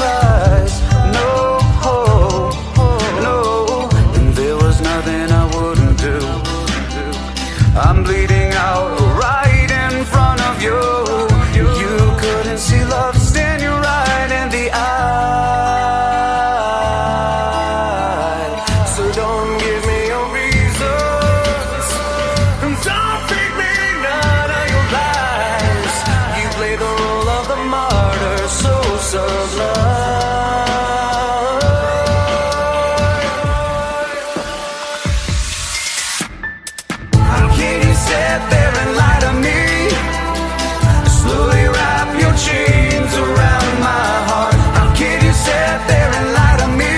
realize, no, no, and there was nothing I wouldn't do. I'm bleeding out right in front of you. You couldn't see love stand you right in the eye. So don't give me your reasons, and don't feed me none of your lies. You play the role of the martyr so sublime. How can you sit there and lie to me? Slowly wrap your chains around my heart. How can you sit there and lie to me?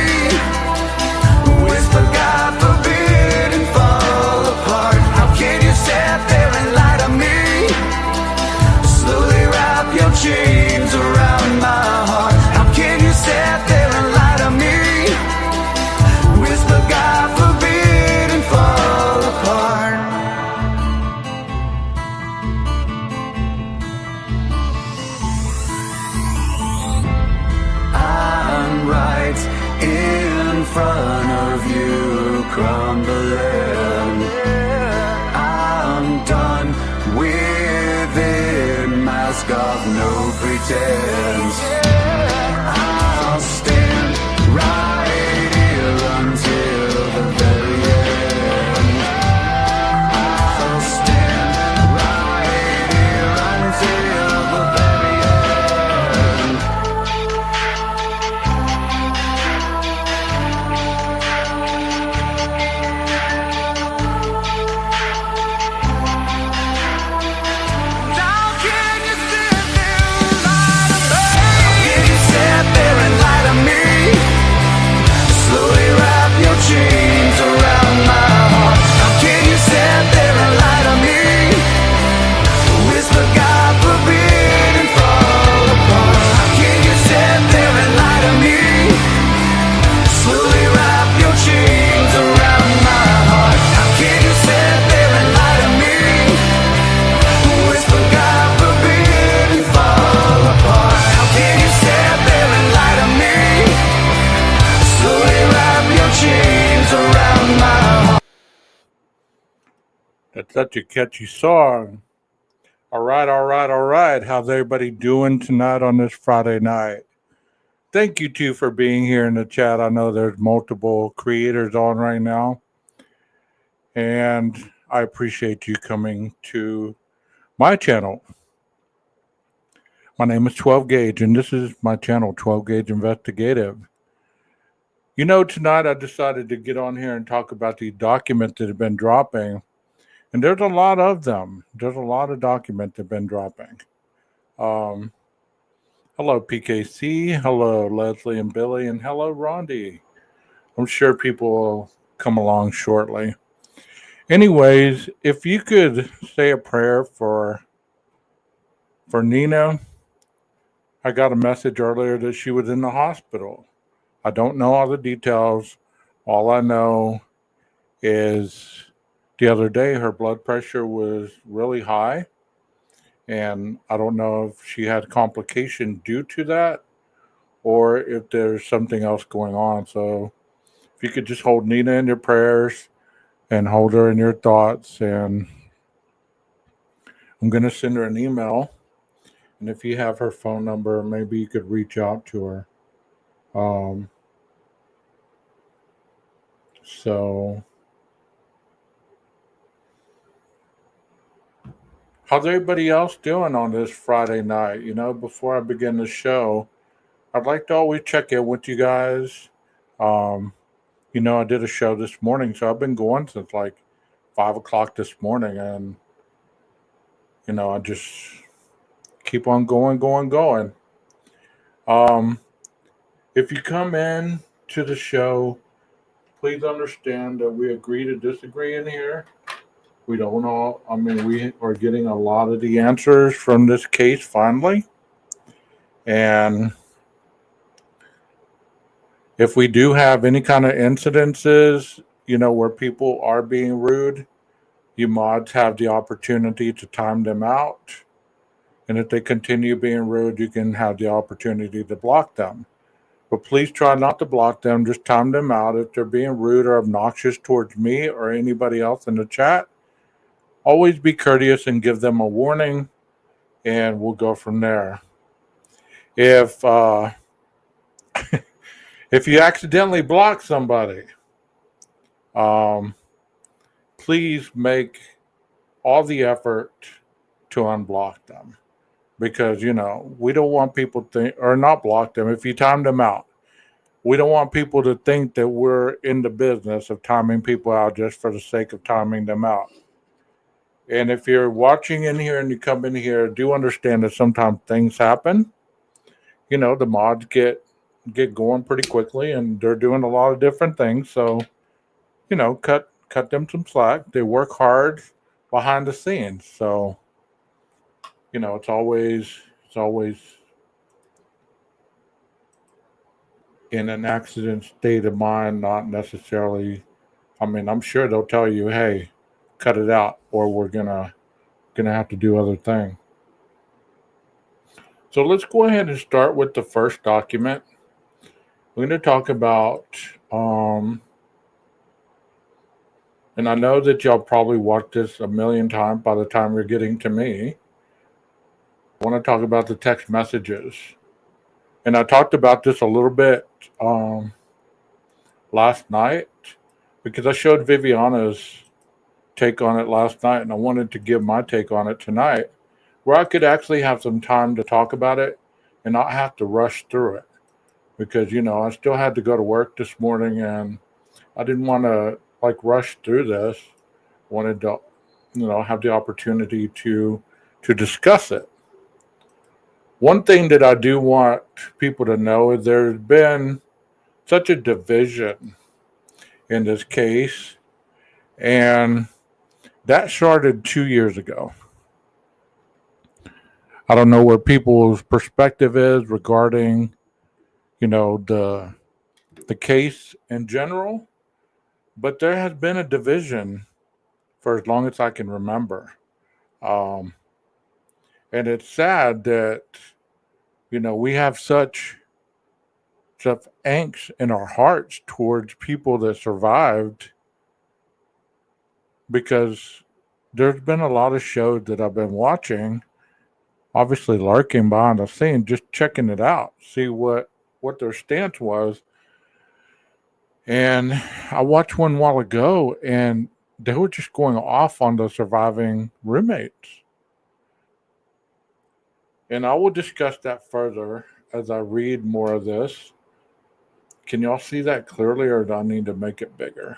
Whisper God forbid and fall apart. How can you sit there and lie to me? Slowly wrap your chains around my heart. How can you sit there and lie to me? Whisper God forbid and fall apart. I'm right in front of you, crumbling. I'm done with it, mask off, no pretense. I'll stand right here until the very end. I'll stand right here until the very end. How can you sit there and lie to me? How can you sit there and lie to me? Slowly wrap your chains around my heart. How can you sit there and lie to me? Whisper God forbid and fall apart. How can you sit there and lie to me? Slowly wrap your chains around my heart. How can you sit there and lie to me? Whisper God forbid and fall apart. How can you sit there and lie to me? Slowly wrap your chains around my heart. That's such a catchy song. All right, all right, all right. How's everybody doing tonight on this Friday night? Thank you too for being here in the chat. I know there's multiple creators on right now, and I appreciate you coming to my channel. My name is 12 Gauge, and this is my channel, 12 Gauge Investigative. You know, tonight I decided to get on here and talk about the documents that have been dropping, and there's a lot of them. There's a lot of documents that have been dropping. Um, hello, PKC. Hello, Leslie and Billy, and hello, Rondi. I'm sure people will come along shortly. Anyways, if you could say a prayer for Nina. I got a message earlier that she was in the hospital. I don't know all the details. All I know is the other day her blood pressure was really high, and I don't know if she had complication due to that or if there's something else going on. So if you could just hold Nina in your prayers and hold her in your thoughts, and I'm going to send her an email. And if you have her phone number, maybe you could reach out to her. So, how's everybody else doing on this Friday night? You know, before I begin the show, I'd like to always check in with you guys. You know, I did a show this morning, so I've been going since like 5 o'clock this morning, and you know, I just keep on going. If you come in to the show, please understand that we agree to disagree in here. We don't all, I mean, we are getting a lot of the answers from this case finally. And if we do have any kind of incidences, you know, where people are being rude, you mods have the opportunity to time them out. And if they continue being rude, you can have the opportunity to block them. But please try not to block them. Just time them out. If they're being rude or obnoxious towards me or anybody else in the chat, always be courteous and give them a warning, and we'll go from there. If if you accidentally block somebody, um, please make all the effort to unblock them, because we don't want people to think, or not block them if you time them out. We don't want people to think that we're in the business of timing people out just for the sake of timing them out. And if you're watching in here and you come in here, do understand that sometimes things happen. The mods get going pretty quickly, and they're doing a lot of different things. So cut them some slack. They work hard behind the scenes, so it's always in an accident state of mind, not necessarily. I mean, I'm sure they'll tell you, "Hey, cut it out, or we're gonna have to do other things." So let's go ahead and start with the first document. We're going to talk about, and I know that y'all probably watched this a million times by the time you're getting to me. I want to talk about the text messages. And I talked about this a little bit last night because I showed Viviana's take on it last night, and I wanted to give my take on it tonight, where I could actually have some time to talk about it and not have to rush through it. Because, I still had to go to work this morning, and I didn't want to rush through this. Wanted to, have the opportunity to discuss it. One thing that I do want people to know is there's been such a division in this case, and that started 2 years ago. I don't know where people's perspective is regarding, the case in general, but there has been a division for as long as I can remember. And it's sad that, we have such angst in our hearts towards people that survived, because there's been a lot of shows that I've been watching, obviously lurking behind the scenes, just checking it out, see what their stance was. And I watched one a while ago, and they were just going off on the surviving roommates. And I will discuss that further as I read more of this. Can y'all see that clearly, or do I need to make it bigger?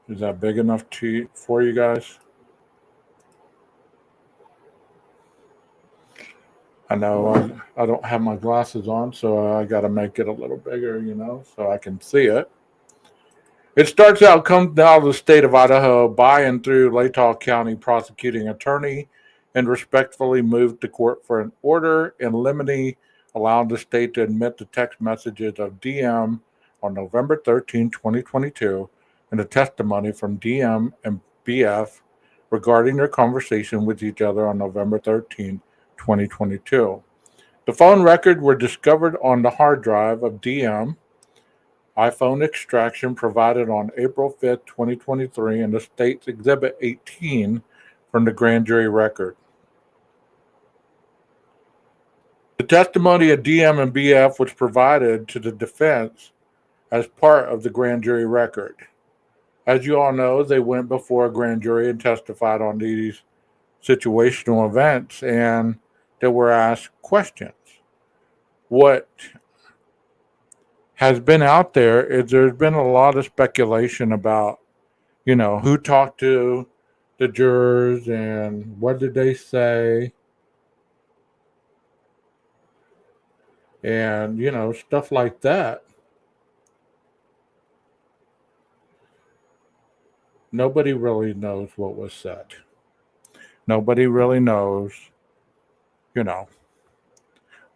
Is that big enough for you guys? I know I don't have my glasses on, so I got to make it a little bigger, so I can see it. It starts out, comes out of the state of Idaho by and through Latah County prosecuting attorney, and respectfully moved to court for an order in limine allowing the state to admit the text messages of DM on November 13, 2022, and the testimony from DM and BF regarding their conversation with each other on November 13, 2022. The phone records were discovered on the hard drive of DM iPhone extraction provided on April 5th, 2023, in the state's Exhibit 18 from the grand jury record. The testimony of DM and BF was provided to the defense as part of the grand jury record. As you all know, they went before a grand jury and testified on these situational events, and they were asked questions. What has been out there is there's been a lot of speculation about, who talked to the jurors and what did they say, and, stuff like that. Nobody really knows what was said. Nobody really knows,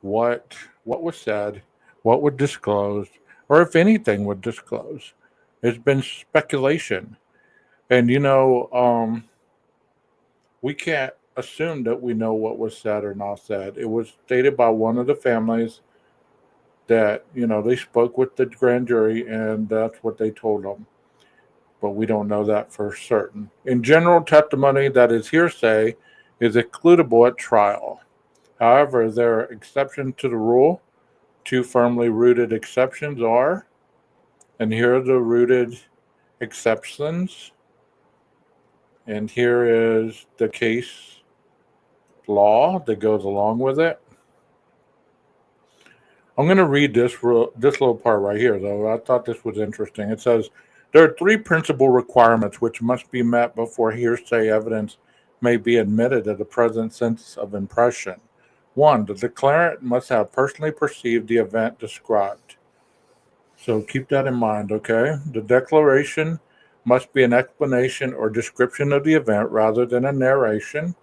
what was said, what was disclosed, or if anything was disclosed. It's been speculation. And, we can't assume that we know what was said or not said. It was stated by one of the families that, they spoke with the grand jury and that's what they told them. But we don't know that for certain. In general, testimony that is hearsay is excludable at trial. However, there are exceptions to the rule. Two firmly rooted exceptions are, and here are the rooted exceptions, and here is the case law that goes along with it. I'm going to read this little part right here, though. I thought this was interesting. It says there are three principal requirements which must be met before hearsay evidence may be admitted at the present sense of impression. One, the declarant must have personally perceived the event described. So keep that in mind, okay? The declaration must be an explanation or description of the event rather than a narration.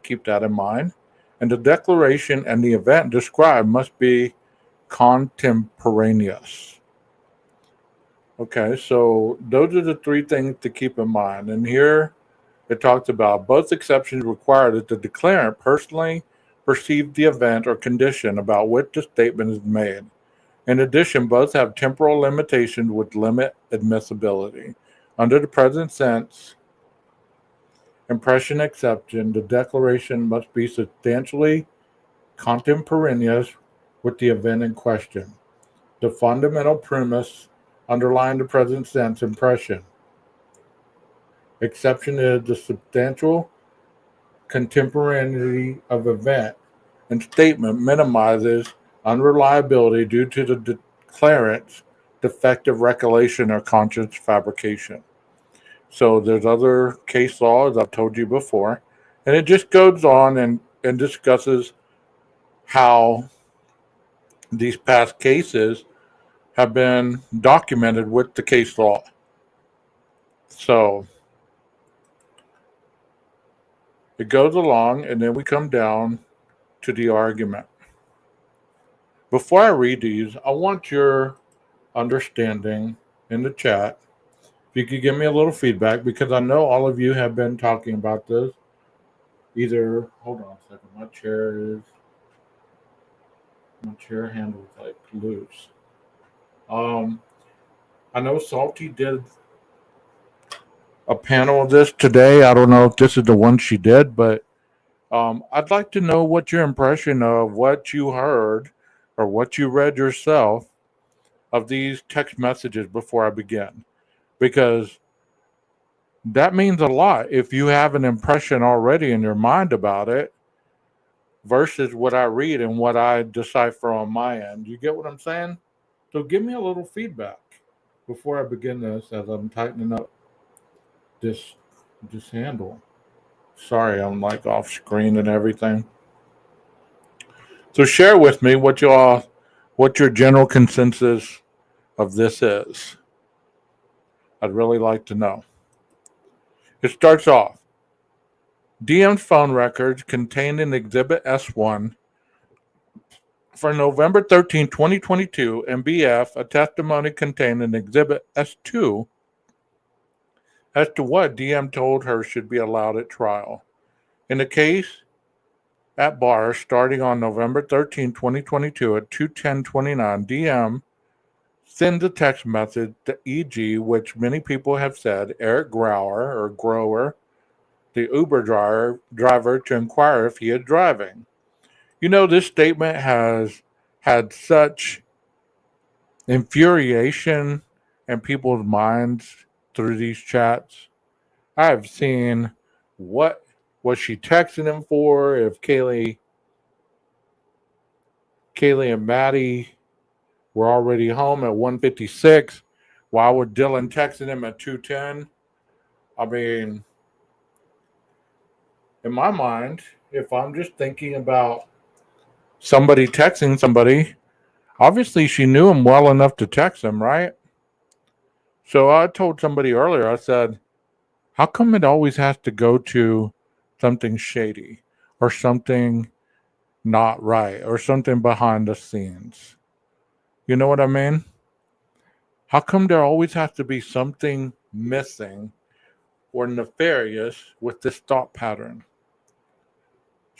Keep that in mind. And the declaration and the event described must be contemporaneous. Okay, so those are the three things to keep in mind. And here it talks about both exceptions require that the declarant personally perceive the event or condition about which the statement is made. In addition, both have temporal limitations which limit admissibility. Under the present sense impression exception, the declaration must be substantially contemporaneous with the event in question. The fundamental premise underlying the present sense impression exception is the substantial contemporaneity of event and statement minimizes unreliability due to the declarant's defective recollection or conscious fabrication. So there's other case law, as I've told you before, and it just goes on and discusses how these past cases have been documented with the case law. So it goes along, and then we come down to the argument. Before I read these, I want your understanding in the chat. If you could give me a little feedback, because I know all of you have been talking about this. Either, hold on a second, my chair handle is like loose. I know Salty did a panel of this today. I don't know if this is the one she did, but I'd like to know what your impression of what you heard or what you read yourself of these text messages before I begin. Because that means a lot if you have an impression already in your mind about it versus what I read and what I decipher on my end. You get what I'm saying? So give me a little feedback before I begin this as I'm tightening up this handle. Sorry, I'm like off screen and everything. So share with me what your general consensus of this is. I'd really like to know. It starts off. DM's phone records contained in Exhibit S1 for November 13, 2022, and BF, a testimony contained in Exhibit S2 as to what DM told her should be allowed at trial. In the case at bar starting on November 13, 2022 at 2:10:29, DM sends a text message to EG, which many people have said Eric Grower, the Uber driver, to inquire if he is driving. This statement has had such infuriation in people's minds through these chats. I've seen what was she texting him for, if Kaylee and Maddie were already home at 1:56. Why was Dylan texting him at 2:10? I mean, in my mind, if I'm just thinking about somebody texting somebody, obviously she knew him well enough to text him, right? So I told somebody earlier, I said, how come it always has to go to something shady or something not right or something behind the scenes? You know what I mean? How come there always has to be something missing or nefarious with this thought pattern?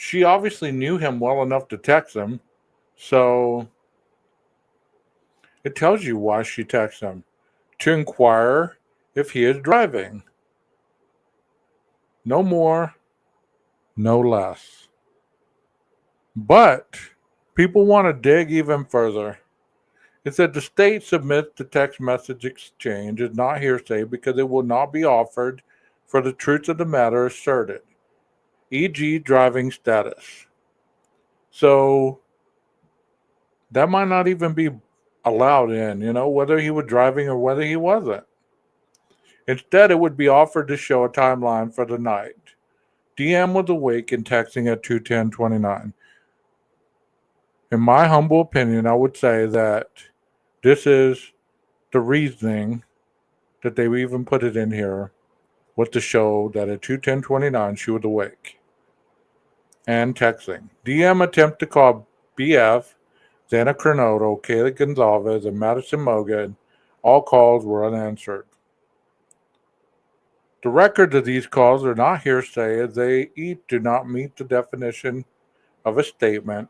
She obviously knew him well enough to text him, so it tells you why she texts him. To inquire if he is driving. No more, no less. But people want to dig even further. It said the state submits the text message exchange is not hearsay because it will not be offered for the truth of the matter asserted, e.g., driving status. So that might not even be allowed in, whether he was driving or whether he wasn't. Instead, it would be offered to show a timeline for the night. DM was awake and texting at 2:10:29. In my humble opinion, I would say that this is the reasoning that they even put it in here was to show that at 2:10:29 she was awake and texting. DM attempt to call BF, Xana Cronoto, Kaylee Gonzalez, and Madison Mogan. All calls were unanswered. The records of these calls are not hearsay as they each do not meet the definition of a statement,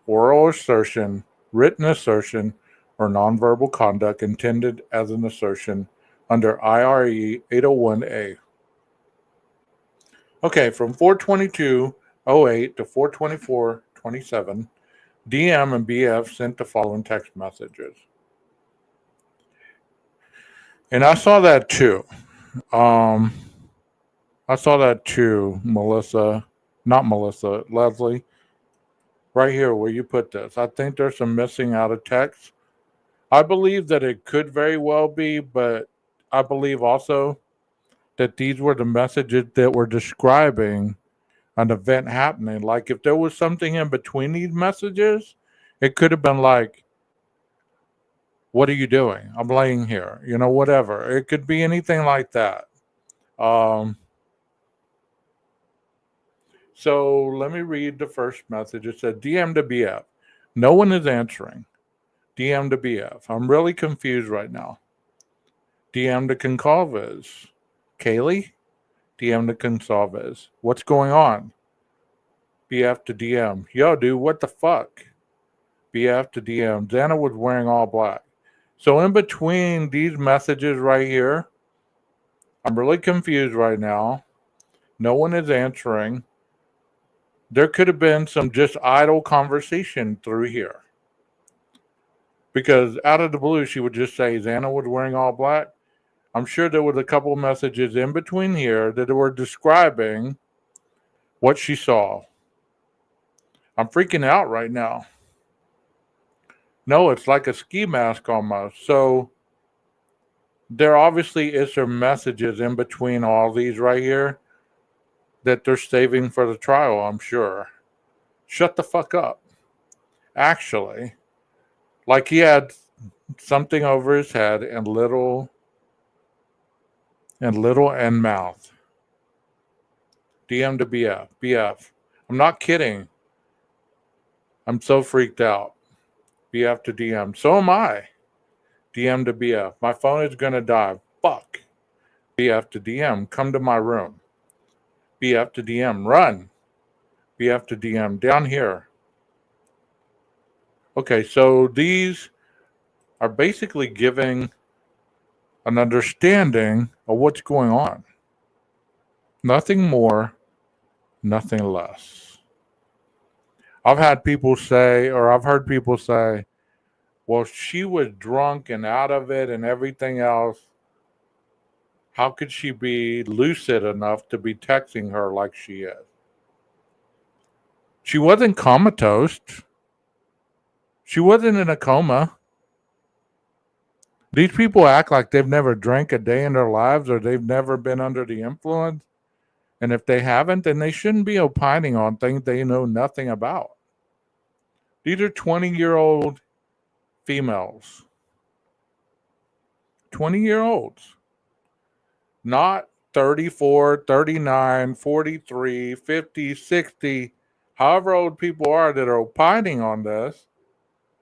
oral assertion, written assertion, or nonverbal conduct intended as an assertion under IRE 801A. Okay, from 4/22/08 to 4/24/27, DM and BF sent the following text messages. And I saw that too. Melissa. Not Melissa, Leslie. Right here where you put this. I think there's some missing out of text. I believe that it could very well be, but I believe also that these were the messages that were describing an event happening. Like if there was something in between these messages, it could have been like, what are you doing? I'm laying here, whatever. It could be anything like that. So let me read the first message. It said, DM to BF. No one is answering. DM to BF. I'm really confused right now. DM to Concalves. Kaylee? DM to Concalves. What's going on? BF to DM. Yo, dude, what the fuck? BF to DM. Xana was wearing all black. So in between these messages right here, I'm really confused right now. No one is answering. There could have been some just idle conversation through here. Because out of the blue, she would just say Xana was wearing all black. I'm sure there was a couple messages in between here that were describing what she saw. I'm freaking out right now. No, it's like a ski mask almost. So there obviously is some messages in between all these right here that they're saving for the trial, I'm sure. Shut the fuck up. Actually, like he had something over his head and little end mouth. DM to BF. BF. I'm not kidding. I'm so freaked out. BF to DM. So am I. DM to BF. My phone is going to die. Fuck. BF to DM. Come to my room. BF to DM. Run. BF to DM. Down here. Okay, so these are basically giving an understanding of what's going on. Nothing more, nothing less. I've heard people say, well, she was drunk and out of it and everything else. How could she be lucid enough to be texting her like she is? She wasn't comatose. She wasn't in a coma. These people act like they've never drank a day in their lives or they've never been under the influence. And if they haven't, then they shouldn't be opining on things they know nothing about. These are 20-year-old females. 20-year-olds. Not 34, 39, 43, 50, 60, however old people are that are opining on this.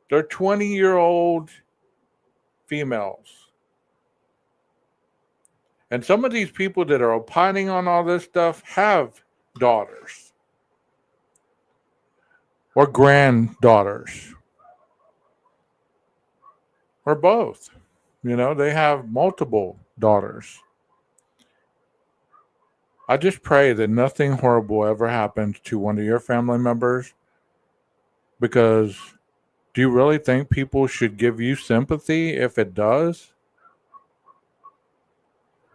They're 20-year-old females. And some of these people that are opining on all this stuff have daughters. or granddaughters or both. They have multiple daughters. I just pray that nothing horrible ever happens to one of your family members, because do you really think people should give you sympathy if it does?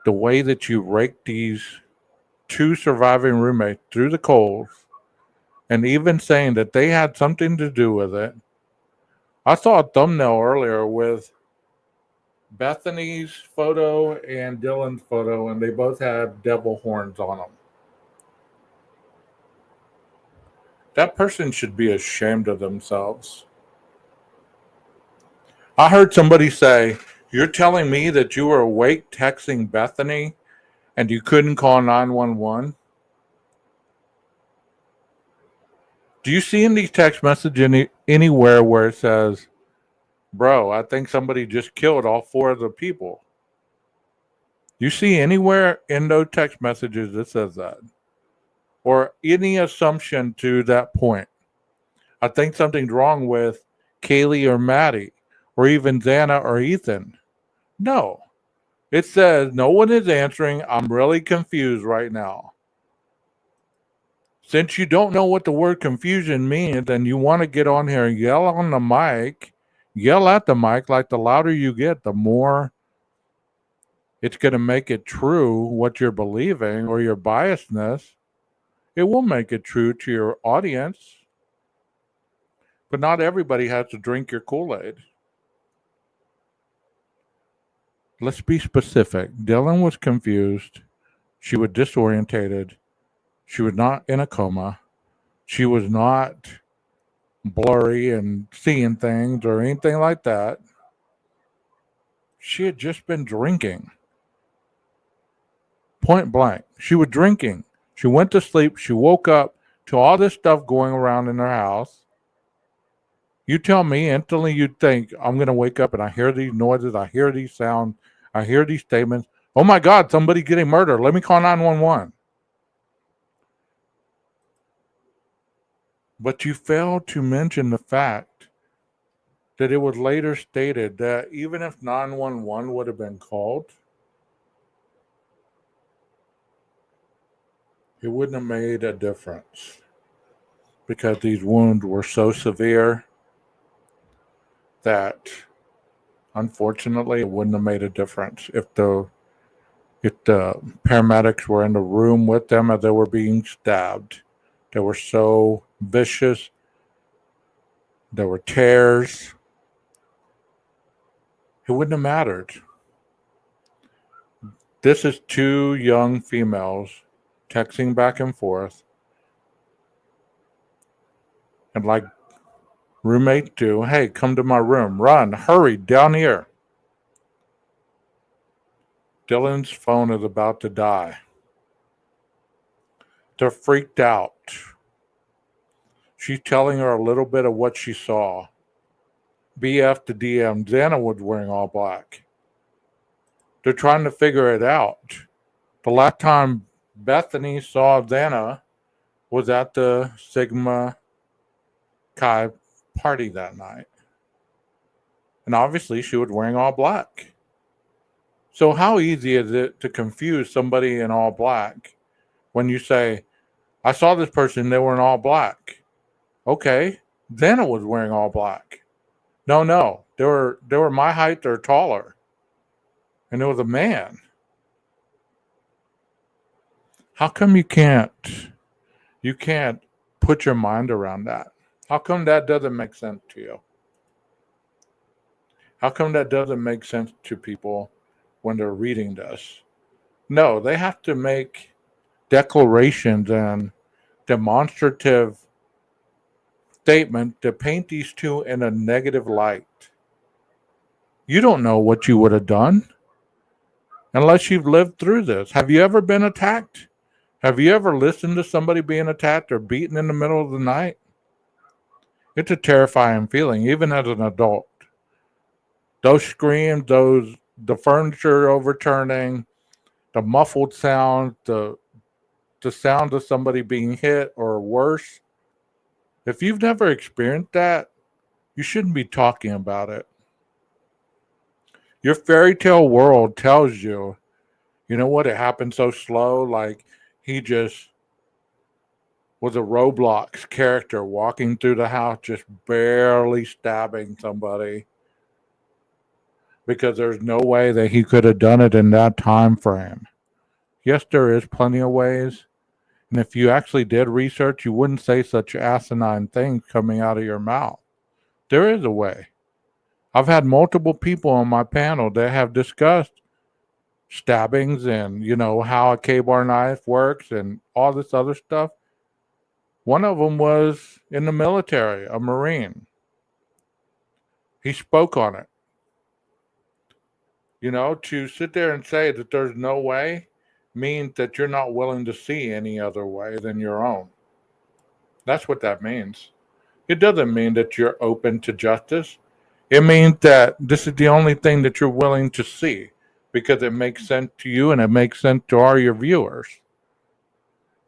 The way that you rake these two surviving roommates through the coals, and even saying that they had something to do with it. I saw a thumbnail earlier with Bethany's photo and Dylan's photo, and they both had devil horns on them. That person should be ashamed of themselves. I heard somebody say, "You're telling me that you were awake texting Bethany and you couldn't call 911?" Do you see in these text messages anywhere where it says, "Bro, I think somebody just killed all four of the people"? You see anywhere in those text messages that says that? Or any assumption to that point? I think something's wrong with Kaylee or Maddie, or even Xana or Ethan. No. It says no one is answering. I'm really confused right now. Since you don't know what the word confusion means and you want to get on here and yell on the mic, yell at the mic, like the louder you get, the more it's going to make it true what you're believing, or your biasness. It will make it true to your audience, but not everybody has to drink your Kool-Aid. Let's be specific. Dylan was confused. She was disorientated. She was not in a coma. She was not blurry and seeing things or anything like that. She had just been drinking. Point blank. She was drinking. She went to sleep. She woke up to all this stuff going around in her house. You tell me instantly you'd think, I'm going to wake up and I hear these noises. I hear these sounds. I hear these statements. Oh my God, somebody getting murdered. Let me call 911. But you failed to mention the fact that it was later stated that even if 911 would have been called, it wouldn't have made a difference, because these wounds were so severe that unfortunately it wouldn't have made a difference if the paramedics were in the room with them as they were being stabbed. They were so vicious. There were tears. It wouldn't have mattered. This is two young females texting back and forth. And like roommates do, hey, come to my room. Run, hurry, down here. Dylan's phone is about to die. They're freaked out. She's telling her a little bit of what she saw. BF to DM, Xana was wearing all black. They're trying to figure it out. The last time Bethany saw Xana was at the Sigma Chi party that night. And obviously she was wearing all black. So how easy is it to confuse somebody in all black when you say, I saw this person, they were in all black. Okay, Xana was wearing all black. No, they were my height or taller. And it was a man. How come you can't put your mind around that? How come that doesn't make sense to you? How come that doesn't make sense to people when they're reading this? No, they have to make declarations and demonstrative statement to paint these two in a negative light. You don't know what you would have done unless you've lived through this. Have you ever been attacked? Have you ever listened to somebody being attacked or beaten in the middle of the night? It's a terrifying feeling, even as an adult. Those screams, the furniture overturning, the muffled sound, the sound of somebody being hit or worse. If you've never experienced that, you shouldn't be talking about it. Your fairy tale world tells you, you know what, it happened so slow, like he just was a Roblox character walking through the house, just barely stabbing somebody because there's no way that he could have done it in that time frame. Yes, there is plenty of ways. And if you actually did research, you wouldn't say such asinine things coming out of your mouth. There is a way. I've had multiple people on my panel that have discussed stabbings and, how a K-bar knife works and all this other stuff. One of them was in the military, a Marine. He spoke on it. To sit there and say that there's no way means that you're not willing to see any other way than your own. That's what that means. It doesn't mean that you're open to justice. It means that this is the only thing that you're willing to see because it makes sense to you and it makes sense to all your viewers.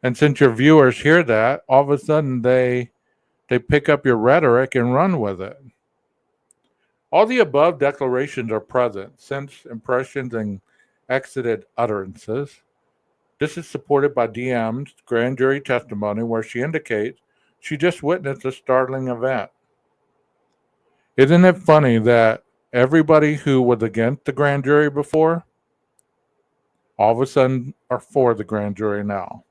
And since your viewers hear that, all of a sudden they pick up your rhetoric and run with it. All the above declarations are present, sense impressions, and exited utterances. This is supported by DM's grand jury testimony where she indicates she just witnessed a startling event. Isn't it funny that everybody who was against the grand jury before, all of a sudden are for the grand jury now?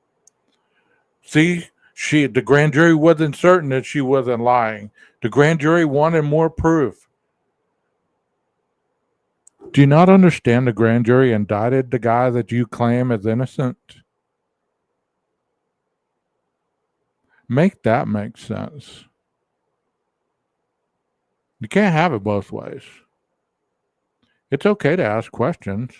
See, the grand jury wasn't certain that she wasn't lying. The grand jury wanted more proof. Do you not understand the grand jury indicted the guy that you claim is innocent? Make that make sense. You can't have it both ways. It's okay to ask questions,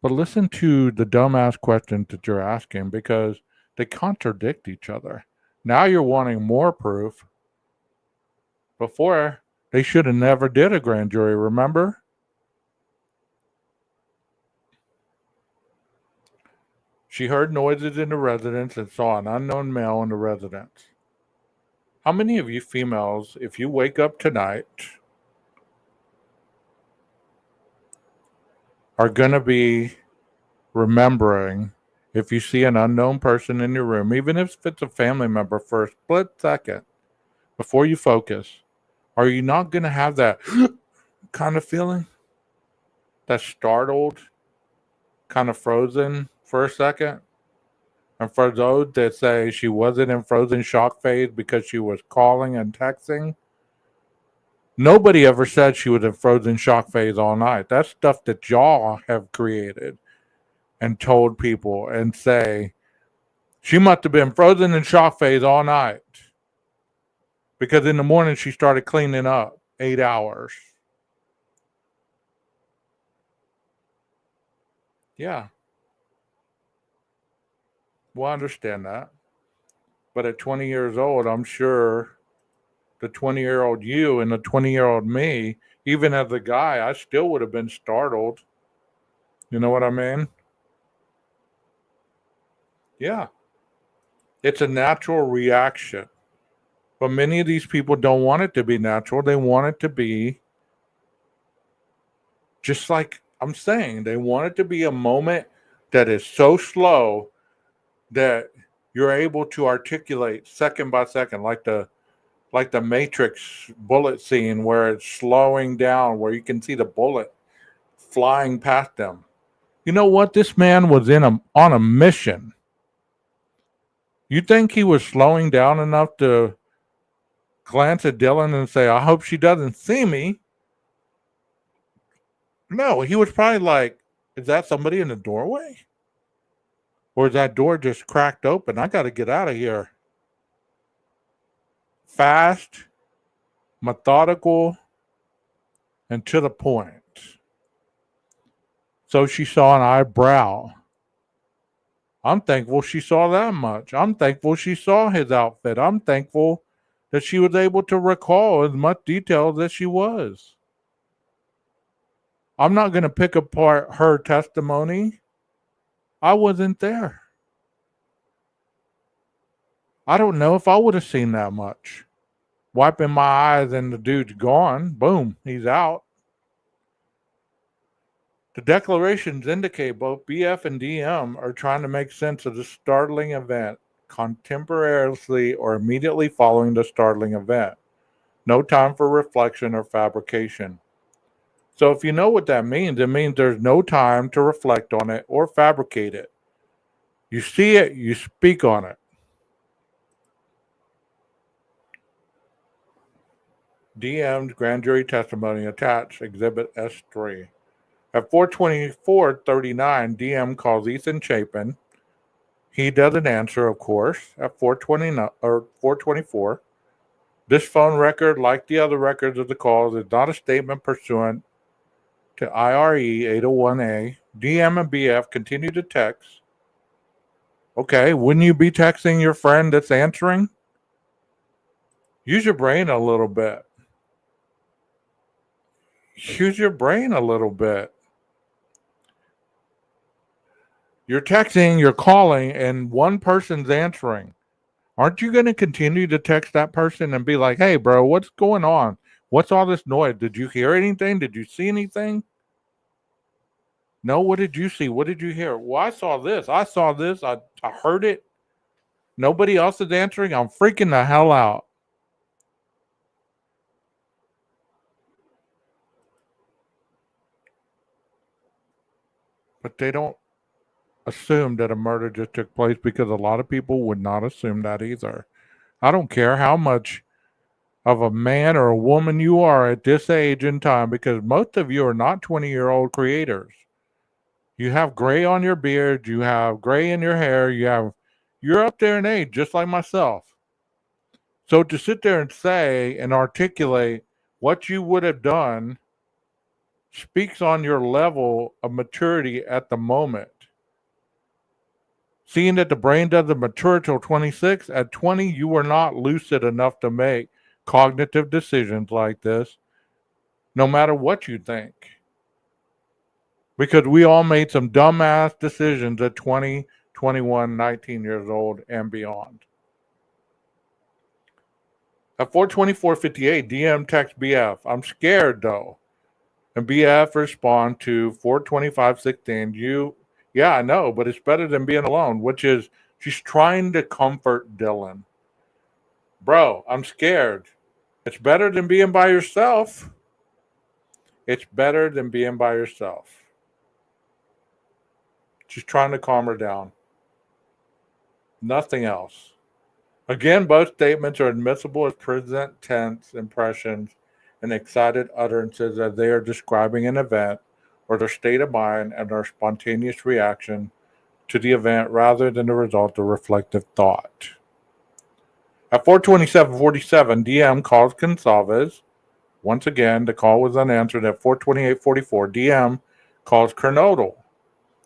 but listen to the dumbass questions that you're asking because they contradict each other. Now you're wanting more proof. Before, they should have never did a grand jury, remember? She heard noises in the residence and saw an unknown male in the residence. How many of you females, if you wake up tonight, are going to be remembering if you see an unknown person in your room, even if it's a family member for a split second, before you focus, are you not going to have that kind of feeling? That startled, kind of frozen for a second? And for those that say she wasn't in frozen shock phase because she was calling and texting, nobody ever said she was in frozen shock phase all night. That's stuff that y'all have created and told people and say, she must have been frozen in shock phase all night. Because in the morning she started cleaning up 8 hours. Yeah. Well, I understand that. But at 20 years old, I'm sure the 20-year-old you and the 20-year-old me, even as a guy, I still would have been startled. You know what I mean? Yeah. It's a natural reaction. But many of these people don't want it to be natural. They want it to be just like I'm saying. They want it to be a moment that is so slow that you're able to articulate second by second, like the Matrix bullet scene where it's slowing down, where you can see the bullet flying past them. You know what? This man was on a mission. You think he was slowing down enough to glance at Dylan and say, I hope she doesn't see me? No, he was probably like, is that somebody in the doorway? Or is that door just cracked open? I got to get out of here. Fast, methodical, and to the point. So she saw an eyebrow. I'm thankful she saw that much. I'm thankful she saw his outfit. I'm thankful that she was able to recall as much detail as she was. I'm not going to pick apart her testimony. I wasn't there. I don't know if I would have seen that much. Wiping my eyes and the dude's gone. Boom, he's out. The declarations indicate both BF and DM are trying to make sense of the startling event contemporaneously or immediately following the startling event. No time for reflection or fabrication. So, if you know what that means, it means there's no time to reflect on it or fabricate it. You see it, you speak on it. DM's grand jury testimony attached, Exhibit S3. At 4:24:39, DM calls Ethan Chapin. He doesn't answer, of course, at 4:29 or 4:24. This phone record, like the other records of the calls, is not a statement pursuant to IRE 801A. DM and BF continue to text. Okay, wouldn't you be texting your friend that's answering? Use your brain a little bit. Use your brain a little bit. You're texting, you're calling, and one person's answering. Aren't you going to continue to text that person and be like, hey, bro, what's going on? What's all this noise? Did you hear anything? Did you see anything? No, what did you see? What did you hear? Well, I saw this. I saw this. I heard it. Nobody else is answering. I'm freaking the hell out. But they don't assume that a murder just took place because a lot of people would not assume that either. I don't care how much of a man or a woman you are at this age in time because most of you are not 20-year-old creators. You have gray on your beard, you have gray in your hair, you're up there in age just like myself. So to sit there and say and articulate what you would have done speaks on your level of maturity at the moment. Seeing that the brain doesn't mature till 26, at 20 you were not lucid enough to make cognitive decisions like this, no matter what you think. Because we all made some dumbass decisions at 20, 21, 19 years old and beyond. At 4:24:58, DM texts BF, I'm scared though. And BF responds to 4:25:16, yeah, I know, but it's better than being alone, which is she's trying to comfort Dylan. Bro, I'm scared. It's better than being by yourself. It's better than being by yourself. She's trying to calm her down. Nothing else. Again, both statements are admissible as present tense impressions and excited utterances as they are describing an event or their state of mind and their spontaneous reaction to the event rather than the result of reflective thought. At 4:27:47, DM calls Gonsalves. Once again, the call was unanswered. At 4:28:44, DM calls Kernodle.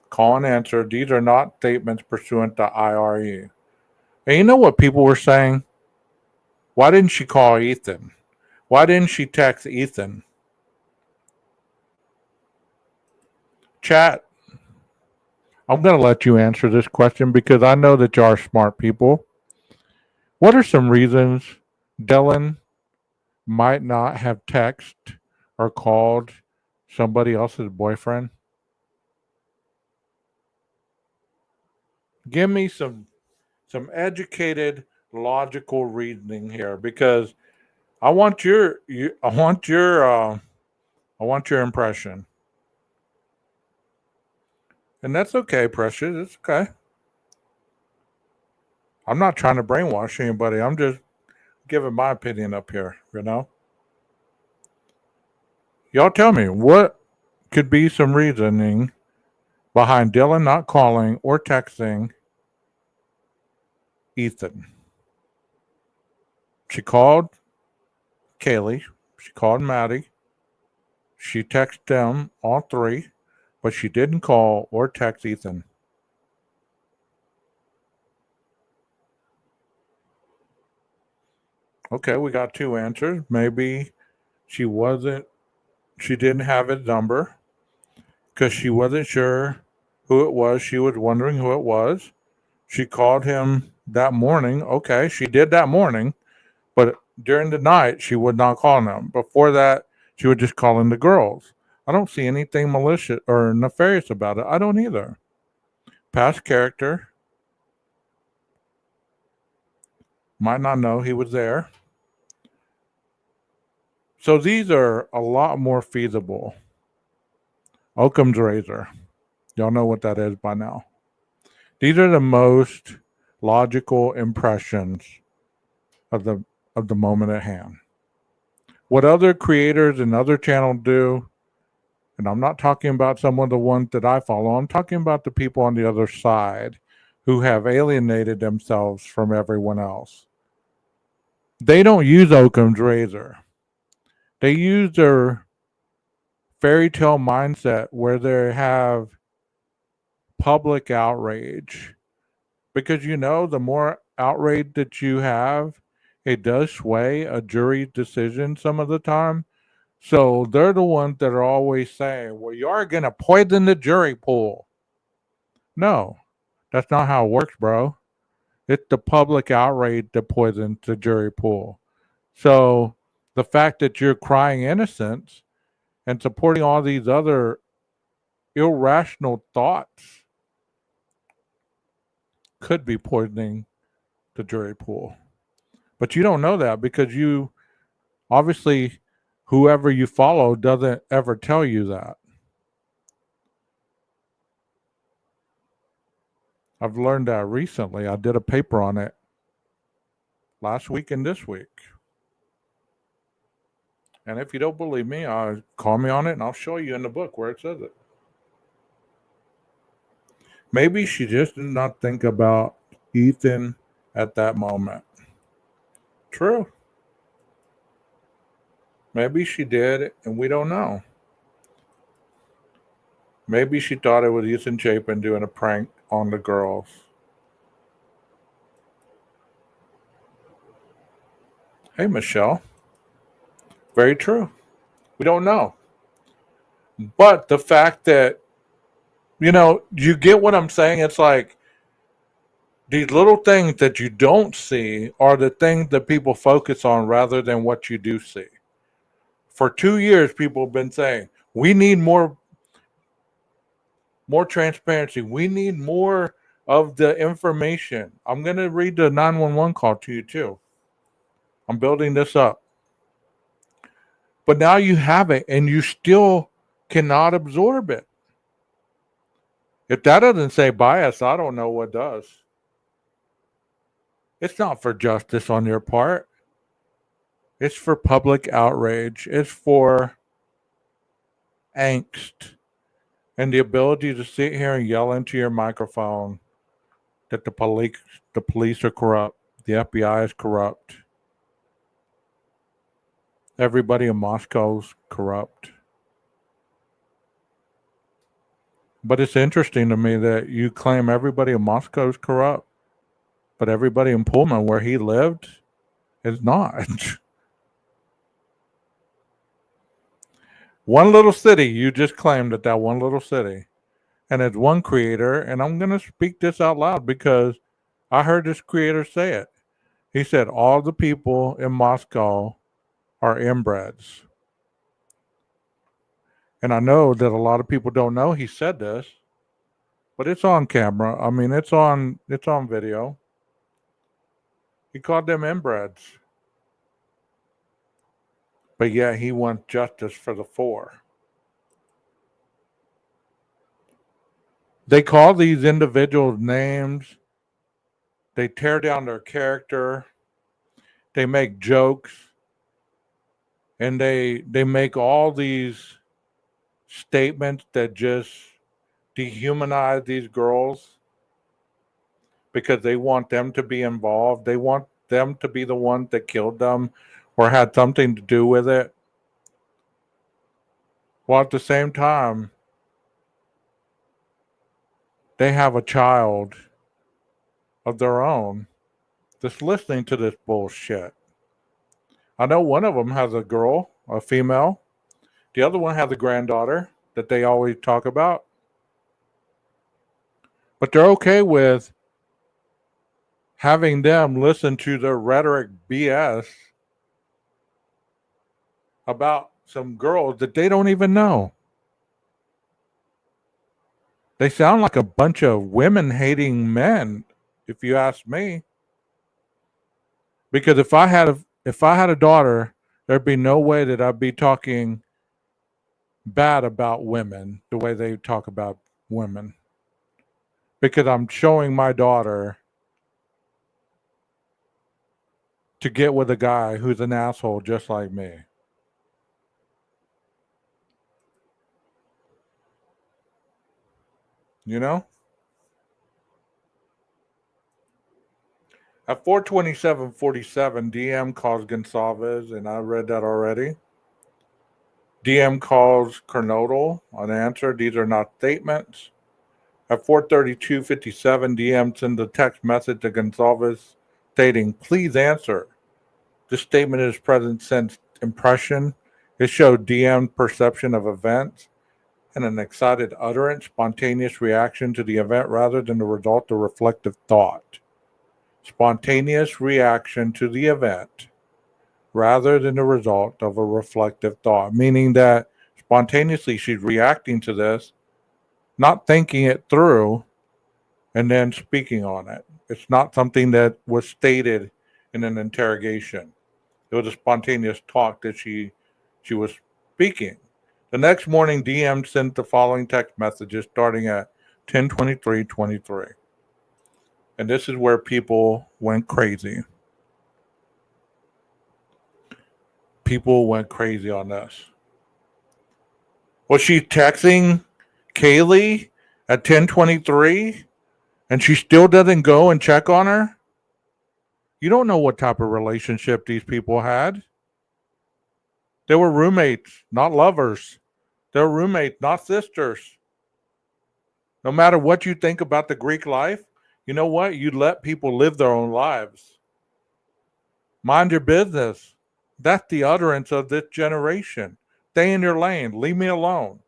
Call unanswered. These are not statements pursuant to IRE. And you know what people were saying? Why didn't she call Ethan? Why didn't she text Ethan? Chat, I'm going to let you answer this question because I know that you are smart people. What are some reasons Dylan might not have texted or called somebody else's boyfriend? Give me some educated, logical reasoning here because I want I want your impression. And that's okay, Precious. It's okay. I'm not trying to brainwash anybody. I'm just giving my opinion up here, you know? Y'all tell me what could be some reasoning behind Dylan not calling or texting Ethan. She called Kaylee. She called Maddie. She texted them, all three, but she didn't call or text Ethan. Okay, we got two answers. Maybe she didn't have his number because she wasn't sure who it was. She was wondering who it was. She called him that morning. Okay, she did that morning, but during the night, she would not call them. Before that, she would just call in the girls. I don't see anything malicious or nefarious about it. I don't either. Past character might not know he was there. So these are a lot more feasible. Occam's razor. Y'all know what that is by now. These are the most logical impressions of the moment at hand. What other creators and other channels do, and I'm not talking about some of the ones that I follow, I'm talking about the people on the other side who have alienated themselves from everyone else. They don't use Occam's razor. They use their fairy tale mindset where they have public outrage. Because the more outrage that you have, it does sway a jury decision some of the time. So they're the ones that are always saying, well, you are going to poison the jury pool. No, that's not how it works, bro. It's the public outrage that poisons the jury pool. So the fact that you're crying innocence and supporting all these other irrational thoughts could be poisoning the jury pool. But you don't know that because you obviously, whoever you follow doesn't ever tell you that. I've learned that recently. I did a paper on it last week and this week. And if you don't believe me, call me on it and I'll show you in the book where it says it. Maybe she just did not think about Ethan at that moment. True. Maybe she did, and we don't know. Maybe she thought it was Ethan Chapin doing a prank on the girls. Hey, Michelle. Very true. We don't know. But the fact that, you get what I'm saying? It's like these little things that you don't see are the things that people focus on rather than what you do see. For 2 years, people have been saying, we need more transparency. We need more of the information. I'm going to read the 911 call to you too. I'm building this up. But now you have it and you still cannot absorb it. If that doesn't say bias, I don't know what does. It's not for justice on your part. It's for public outrage. It's for angst and the ability to sit here and yell into your microphone that the police are corrupt, the FBI is corrupt, everybody in Moscow's corrupt. But it's interesting to me that you claim everybody in Moscow is corrupt, but everybody in Pullman, where he lived, is not. One little city, you just claimed that one little city. And it's one creator, and I'm going to speak this out loud because I heard this creator say it. He said, all the people in Moscow are inbreds. And I know that a lot of people don't know he said this, but it's on camera. I mean, it's on video. He called them inbreds. But yet he wants justice for the four. They call these individuals names. They tear down their character. They make jokes. And they make all these statements that just dehumanize these girls because they want them to be involved. They want them to be the one that killed them or had something to do with it. While at the same time, they have a child of their own that's listening to this bullshit. I know one of them has a girl, a female. The other one has a granddaughter that they always talk about. But they're okay with having them listen to their rhetoric BS about some girls that they don't even know. They sound like a bunch of women hating men, if you ask me. Because if I had a daughter, there'd be no way that I'd be talking bad about women the way they talk about women. Because I'm showing my daughter to get with a guy who's an asshole just like me. You know? At 4:27:47, DM calls Gonsalves, and I read that already. DM calls Kernodle unanswered. These are not statements. At 4:32:57, DM sends a text message to Gonsalves stating, "Please answer." This statement is present sense impression. It showed DM perception of events and an excited utterance, spontaneous reaction to the event rather than the result of reflective thought. Spontaneous reaction to the event rather than the result of a reflective thought, meaning that spontaneously she's reacting to this, not thinking it through, and then speaking on it. It's not something that was stated in an interrogation. It was a spontaneous talk that she was speaking. The next morning, DM sent the following text messages starting at 10:23:23. And this is where people went crazy. People went crazy on this. Was she texting Kaylee at 10:23 and she still doesn't go and check on her? You don't know what type of relationship these people had. They were roommates, not lovers. They were roommates, not sisters. No matter what you think about the Greek life, you know what? You let people live their own lives. Mind your business. That's the utterance of this generation. Stay in your lane. Leave me alone.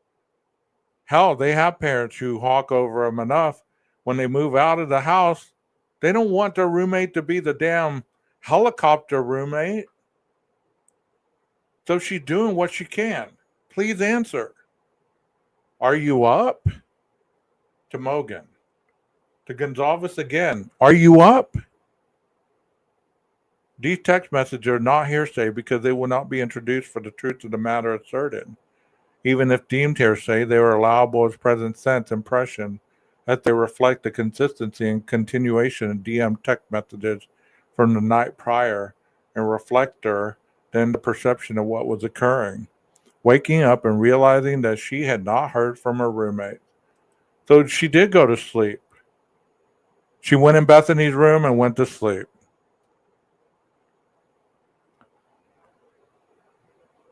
Hell, they have parents who hawk over them enough when they move out of the house. They don't want their roommate to be the damn helicopter roommate. So she's doing what she can. Please answer. Are you up? To Mogan. To Gonzalez again. Are you up? These text messages are not hearsay because they will not be introduced for the truth of the matter asserted. Even if deemed hearsay, they are allowable as present sense impression as they reflect the consistency and continuation of DM text messages from the night prior and reflector than the perception of what was occurring. Waking up and realizing that she had not heard from her roommate. So she did go to sleep. She went in Bethany's room and went to sleep.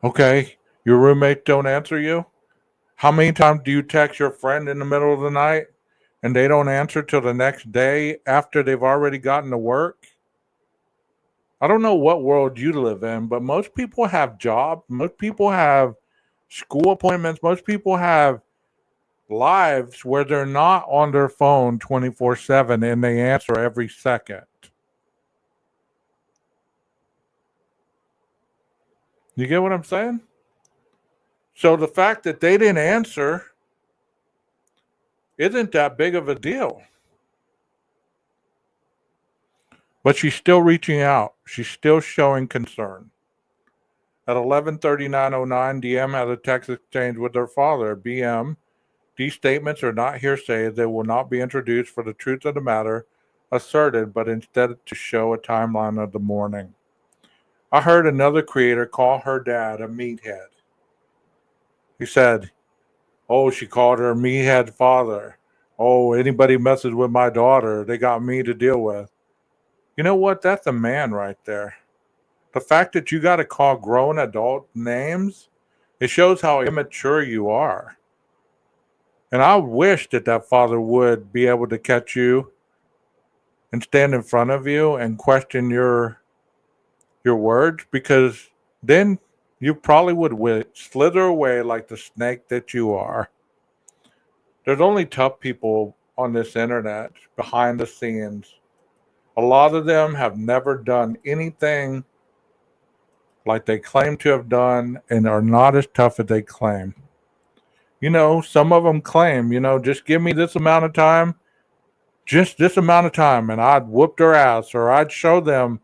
Okay, your roommate don't answer you? How many times do you text your friend in the middle of the night and they don't answer till the next day after they've already gotten to work? I don't know what world you live in, but most people have jobs, most people have school appointments, most people have lives where they're not on their phone 24/7 and they answer every second. You get what I'm saying? So the fact that they didn't answer isn't that big of a deal. But she's still reaching out. She's still showing concern. At 11:39:09, DM had a text exchange with her father. BM, these statements are not hearsay. They will not be introduced for the truth of the matter asserted, but instead to show a timeline of the morning. I heard another creator call her dad a meathead. He said, "Oh, she called her a meathead father. Oh, anybody messes with my daughter, they got me to deal with." You know what? That's a man right there. The fact that you got to call grown adult names, it shows how immature you are. And I wish that that father would be able to catch you and stand in front of you and question your words, because then you probably would slither away like the snake that you are. There's only tough people on this internet behind the scenes. A lot of them have never done anything like they claim to have done and are not as tough as they claim. Some of them claim, just give me this amount of time, just this amount of time, and I'd whoop their ass, or I'd show them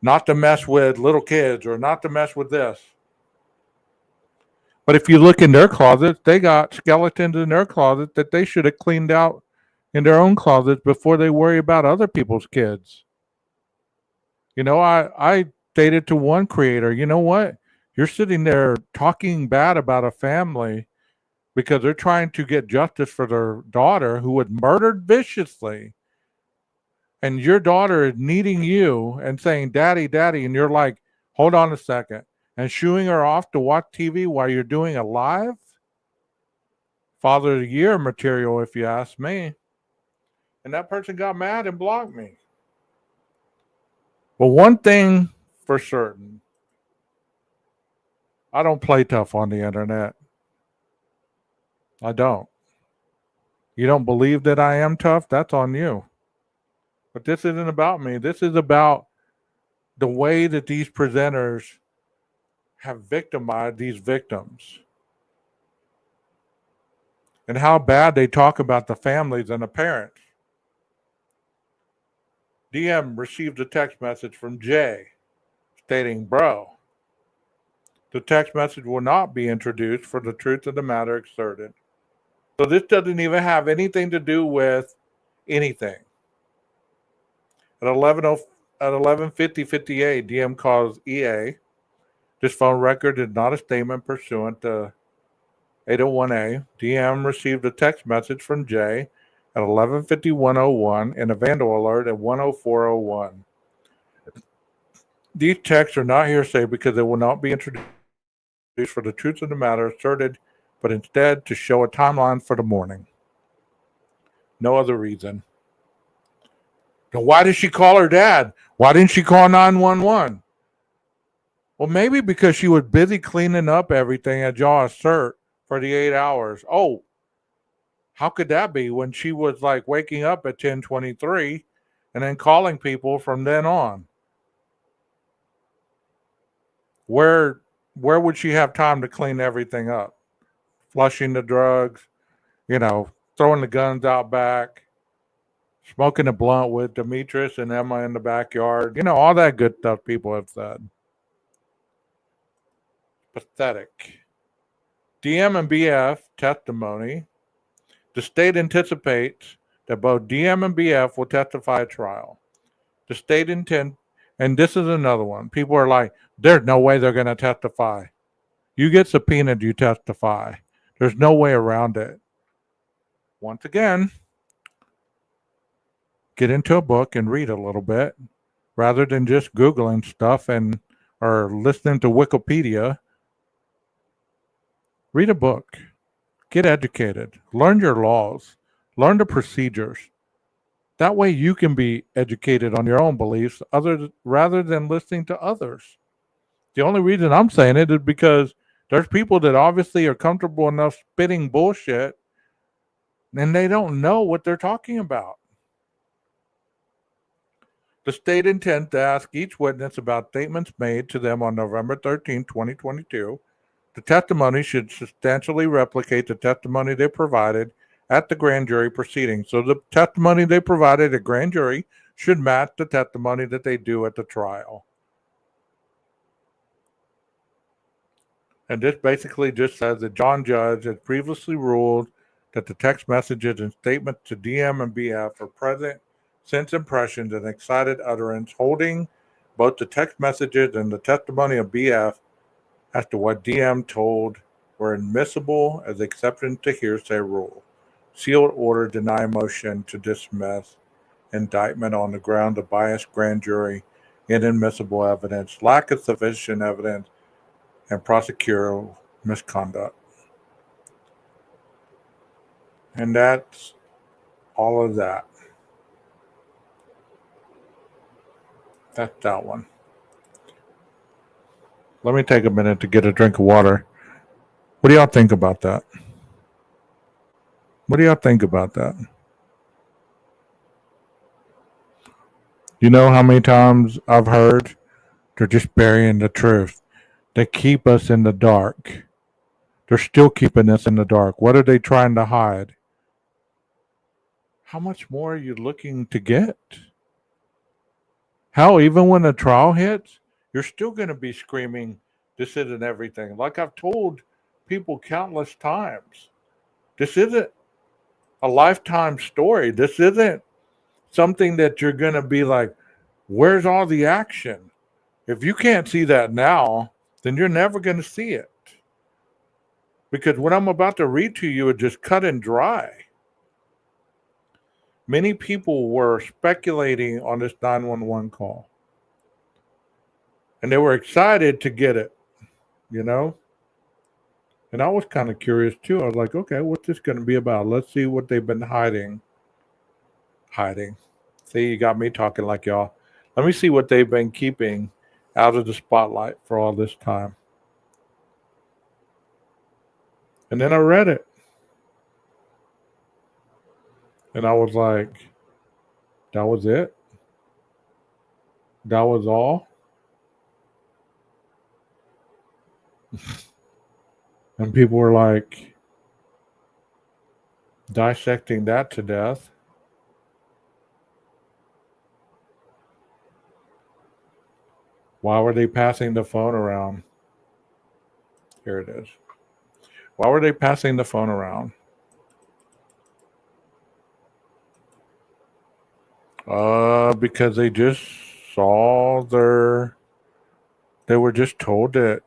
not to mess with little kids or not to mess with this. But if you look in their closets, they got skeletons in their closet that they should have cleaned out in their own closets before they worry about other people's kids. I stated to one creator, you know what? You're sitting there talking bad about a family because they're trying to get justice for their daughter who was murdered viciously. And your daughter is needing you and saying, Daddy, Daddy. And you're like, hold on a second. And shooing her off to watch TV while you're doing a live? Father of the Year material, if you ask me. And that person got mad and blocked me. But one thing for certain, I don't play tough on the internet. I don't. You don't believe that I am tough? That's on you. But this isn't about me. This is about the way that these presenters have victimized these victims and how bad they talk about the families and the parents. DM received a text message from Jay stating, Bro, the text message will not be introduced for the truth of the matter asserted. So this doesn't even have anything to do with anything. At 11:50:58, DM calls EA. This phone record is not a statement pursuant to 801A. DM received a text message from Jay at 11:51:01 and a vandal alert at 1:04:01. These texts are not hearsay because they will not be introduced for the truth of the matter asserted, but instead to show a timeline for the morning. No other reason. Now, why did she call her dad? Why didn't she call 911? Well, maybe because she was busy cleaning up everything at y'all assert for the 8 hours. Oh, how could that be when she was like waking up at 10:23 and then calling people from then on? Where would she have time to clean everything up? Flushing the drugs, throwing the guns out back, smoking a blunt with Demetrius and Emma in the backyard. All that good stuff people have said. Pathetic. DM and BF testimony. The state anticipates that both DM and BF will testify at trial. The state intend, and this is another one. People are like, there's no way they're going to testify. You get subpoenaed, you testify. There's no way around it. Once again, get into a book and read a little bit rather than just Googling stuff or listening to Wikipedia. Read a book. Get educated. Learn your laws. Learn the procedures. That way you can be educated on your own beliefs rather than listening to others. The only reason I'm saying it is because there's people that obviously are comfortable enough spitting bullshit and they don't know what they're talking about. The state intends to ask each witness about statements made to them on November 13, 2022. The testimony should substantially replicate the testimony they provided at the grand jury proceeding. So the testimony they provided at grand jury should match the testimony that they do at the trial. And this basically just says that John Judge has previously ruled that the text messages and statements to DM and BF are present sense impressions and excited utterance, holding both the text messages and the testimony of BF as to what DM told were admissible as exception to hearsay rule. Sealed order deny motion to dismiss indictment on the ground of biased grand jury, inadmissible evidence, lack of sufficient evidence, and prosecutorial misconduct. And that's all of that. That's that one. Let me take a minute to get a drink of water. What do y'all think about that? What do y'all think about that? You know how many times I've heard they're just burying the truth. They keep us in the dark. They're still keeping us in the dark. What are they trying to hide? How much more are you looking to get? Hell, even when the trial hits, you're still going to be screaming, this isn't everything. Like I've told people countless times, this isn't a lifetime story. This isn't something that you're going to be like, where's all the action? If you can't see that now, then you're never going to see it. Because what I'm about to read to you is just cut and dry. Many people were speculating on this 911 call. And they were excited to get it, you know? And I was kind of curious too. I was like, okay, what's this going to be about? Let's see what they've been hiding. Hiding. See, you got me talking like y'all. Let me see what they've been keeping out of the spotlight for all this time. And then I read it. And I was like, that was it? That was all? And people were like dissecting that to death. Why were they passing the phone around? Here it is. Why were they passing the phone around? Because they just saw they were just told that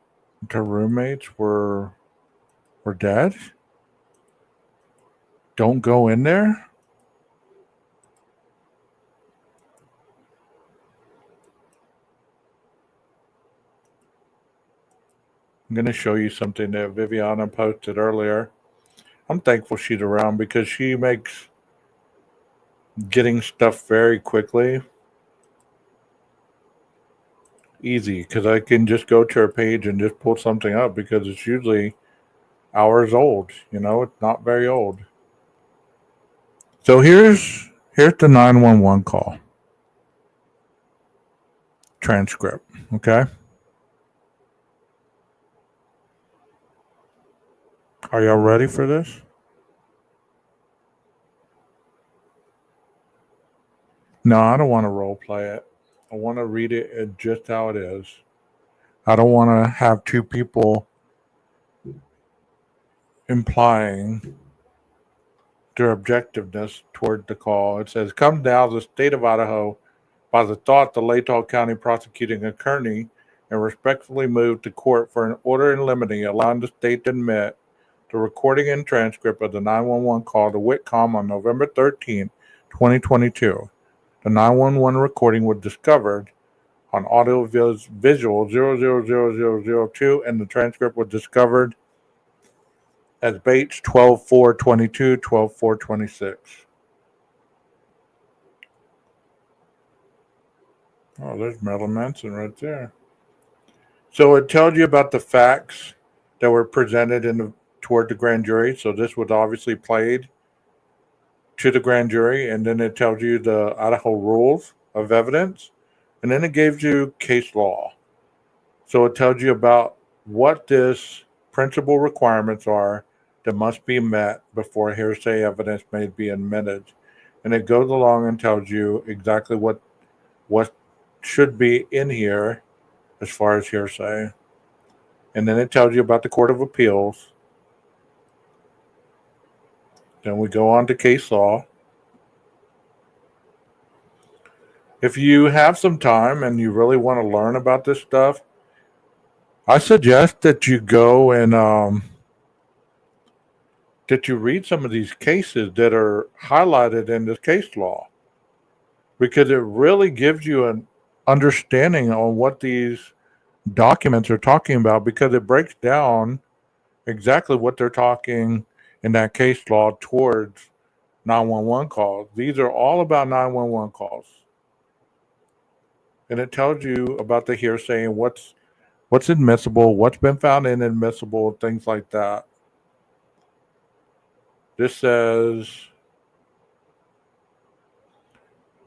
their roommates were dead. Don't go in there. I'm going to show you something that Viviana posted earlier. I'm thankful she's around because she makes getting stuff very quickly easy, because I can just go to her page and just pull something up because it's usually hours old. It's not very old. So here's the 911 call transcript. Okay. Are y'all ready for this? No, I don't want to role play it. I want to read it just how it is. I don't want to have two people implying their objectiveness toward the call. It says, "Come down the state of Idaho by the thought the Latah County prosecuting attorney and respectfully move to court for an order in limine allowing the state to admit the recording and transcript of the 911 call to Whitcomb on November 13, 2022. The 911 recording was discovered on audio visual 000002, and the transcript was discovered as Bates 12/4/22, 12/4/26. Oh, there's Marilyn Manson right there. So it tells you about the facts that were presented toward the grand jury. So this was obviously played to the grand jury, and then it tells you the Idaho rules of evidence, and then it gives you case law. So it tells you about what this principal requirements are that must be met before hearsay evidence may be admitted. And it goes along and tells you exactly what should be in here as far as hearsay. And then it tells you about the Court of Appeals. Then we go on to case law. If you have some time and you really want to learn about this stuff, I suggest that you go and that you read some of these cases that are highlighted in this case law, because it really gives you an understanding on what these documents are talking about, because it breaks down exactly what they're talking in that case law towards 911 calls. These are all about 911 calls. And it tells you about the hearsay and what's admissible, what's been found inadmissible, things like that. This says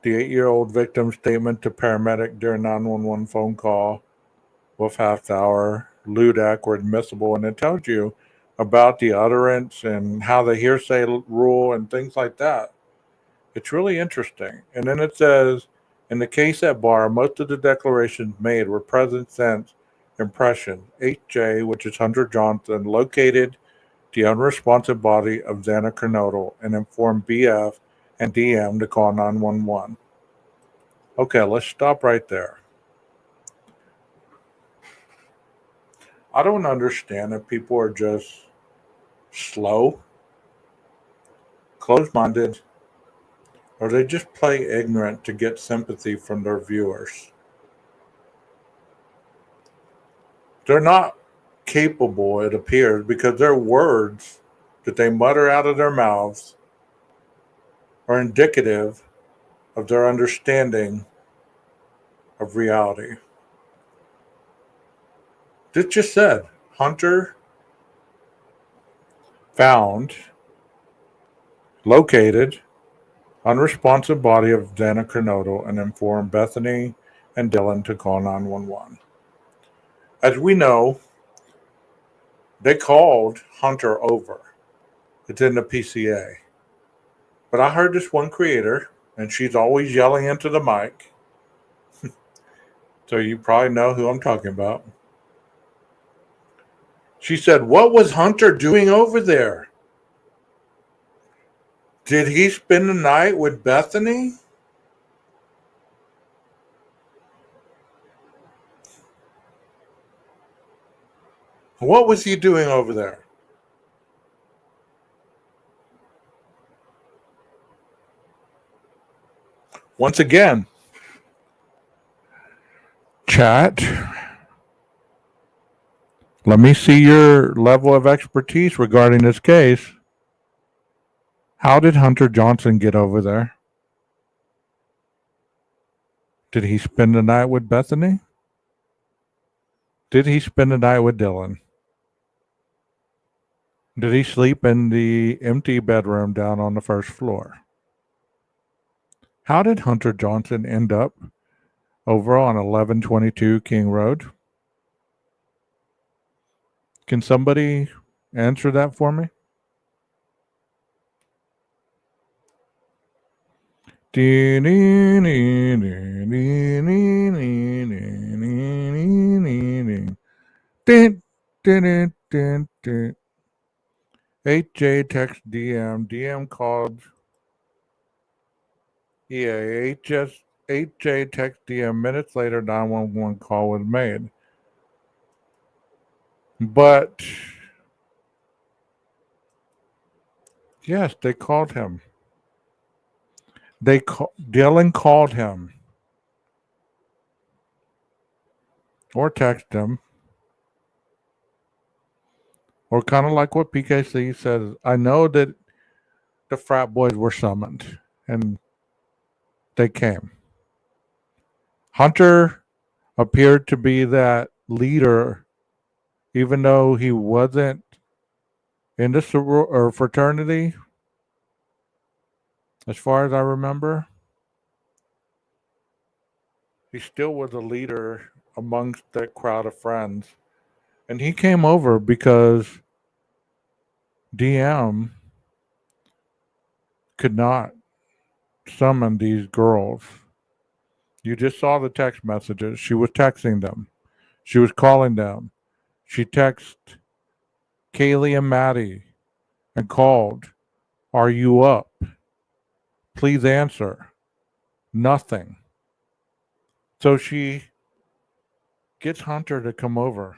The 8-year-old victim's statement to paramedic during 911 phone call with half hour LUDAC were admissible, and it tells you about the utterance and how the hearsay rule and things like that. It's really interesting. And then it says, in the case at bar, most of the declarations made were present sense impressions. HJ, which is Hunter Johnson, located the unresponsive body of Xana Kernodle and informed BF and DM to call 911. Okay, let's stop right there. I don't understand if people are just slow, closed minded, or they just play ignorant to get sympathy from their viewers. They're not capable, it appears, because their words that they mutter out of their mouths are indicative of their understanding of reality. This just said Hunter found, located, unresponsive body of Xana Kernodle and informed Bethany and Dylan to call 911. As we know, they called Hunter over. It's in the PCA. But I heard this one creator, and she's always yelling into the mic. So you probably know who I'm talking about. She said, "What was Hunter doing over there? Did he spend the night with Bethany?" What was he doing over there? Once again, chat, let me see your level of expertise regarding this case. How did Hunter Johnson get over there? Did he spend the night with Bethany? Did he spend the night with Dylan? Did he sleep in the empty bedroom down on the first floor? How did Hunter Johnson end up over on 1122 King Road? Can somebody answer that for me? HJ text DM. DM called. Yeah, HJ text DM. Minutes later, 911 call was made. But yes, they called him. Dylan called him or texted him, or kind of like what PKC says. I know that the frat boys were summoned and they came. Hunter appeared to be that leader, even though he wasn't in the fraternity, as far as I remember. He still was a leader amongst that crowd of friends. And he came over because DM could not summon these girls. You just saw the text messages. She was texting them. She was calling them. She texted Kaylee and Maddie and called, "Are you up? Please answer." Nothing. So she gets Hunter to come over.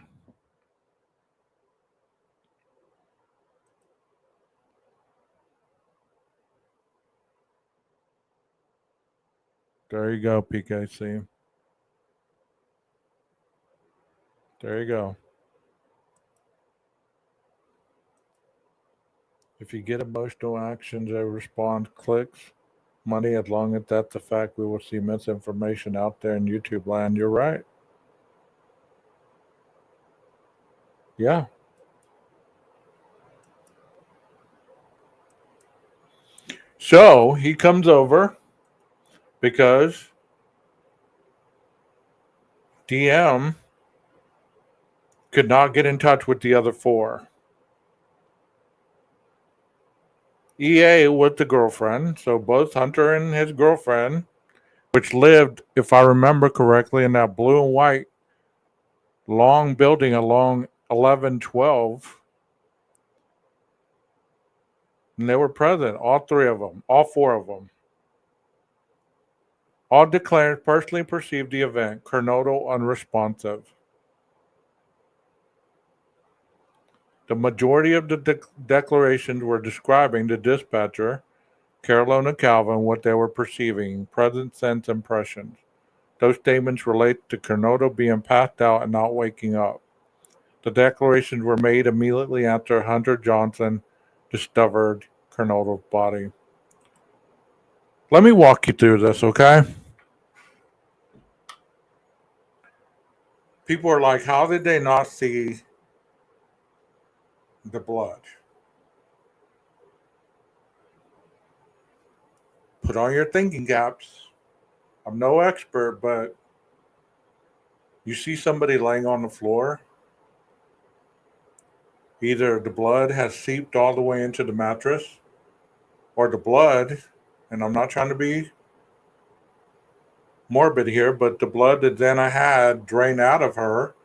There you go, PKC. There you go. If you get emotional actions, they respond clicks, money. As long as that's a fact, we will see misinformation out there in YouTube land. You're right. Yeah. So he comes over. because DM could not get in touch with the other four. EA was the girlfriend, so both Hunter and his girlfriend, which lived, if I remember correctly, in that blue and white long building along 1112, and they were present, all three of them, all four of them. All declared personally perceived the event Kernodle unresponsive. The majority of the declarations were describing the dispatcher, Carolina Calvin, what they were perceiving, present sense impressions. Those statements relate to Kernodle being passed out and not waking up. The declarations were made immediately after Hunter Johnson discovered Kernodle's body. Let me walk you through this, okay? People are like, how did they not see the blood? Put on your thinking caps. I'm no expert, but you see somebody laying on the floor, either the blood has seeped all the way into the mattress, or the blood, and I'm not trying to be morbid here, but the blood that Xana had drained out of her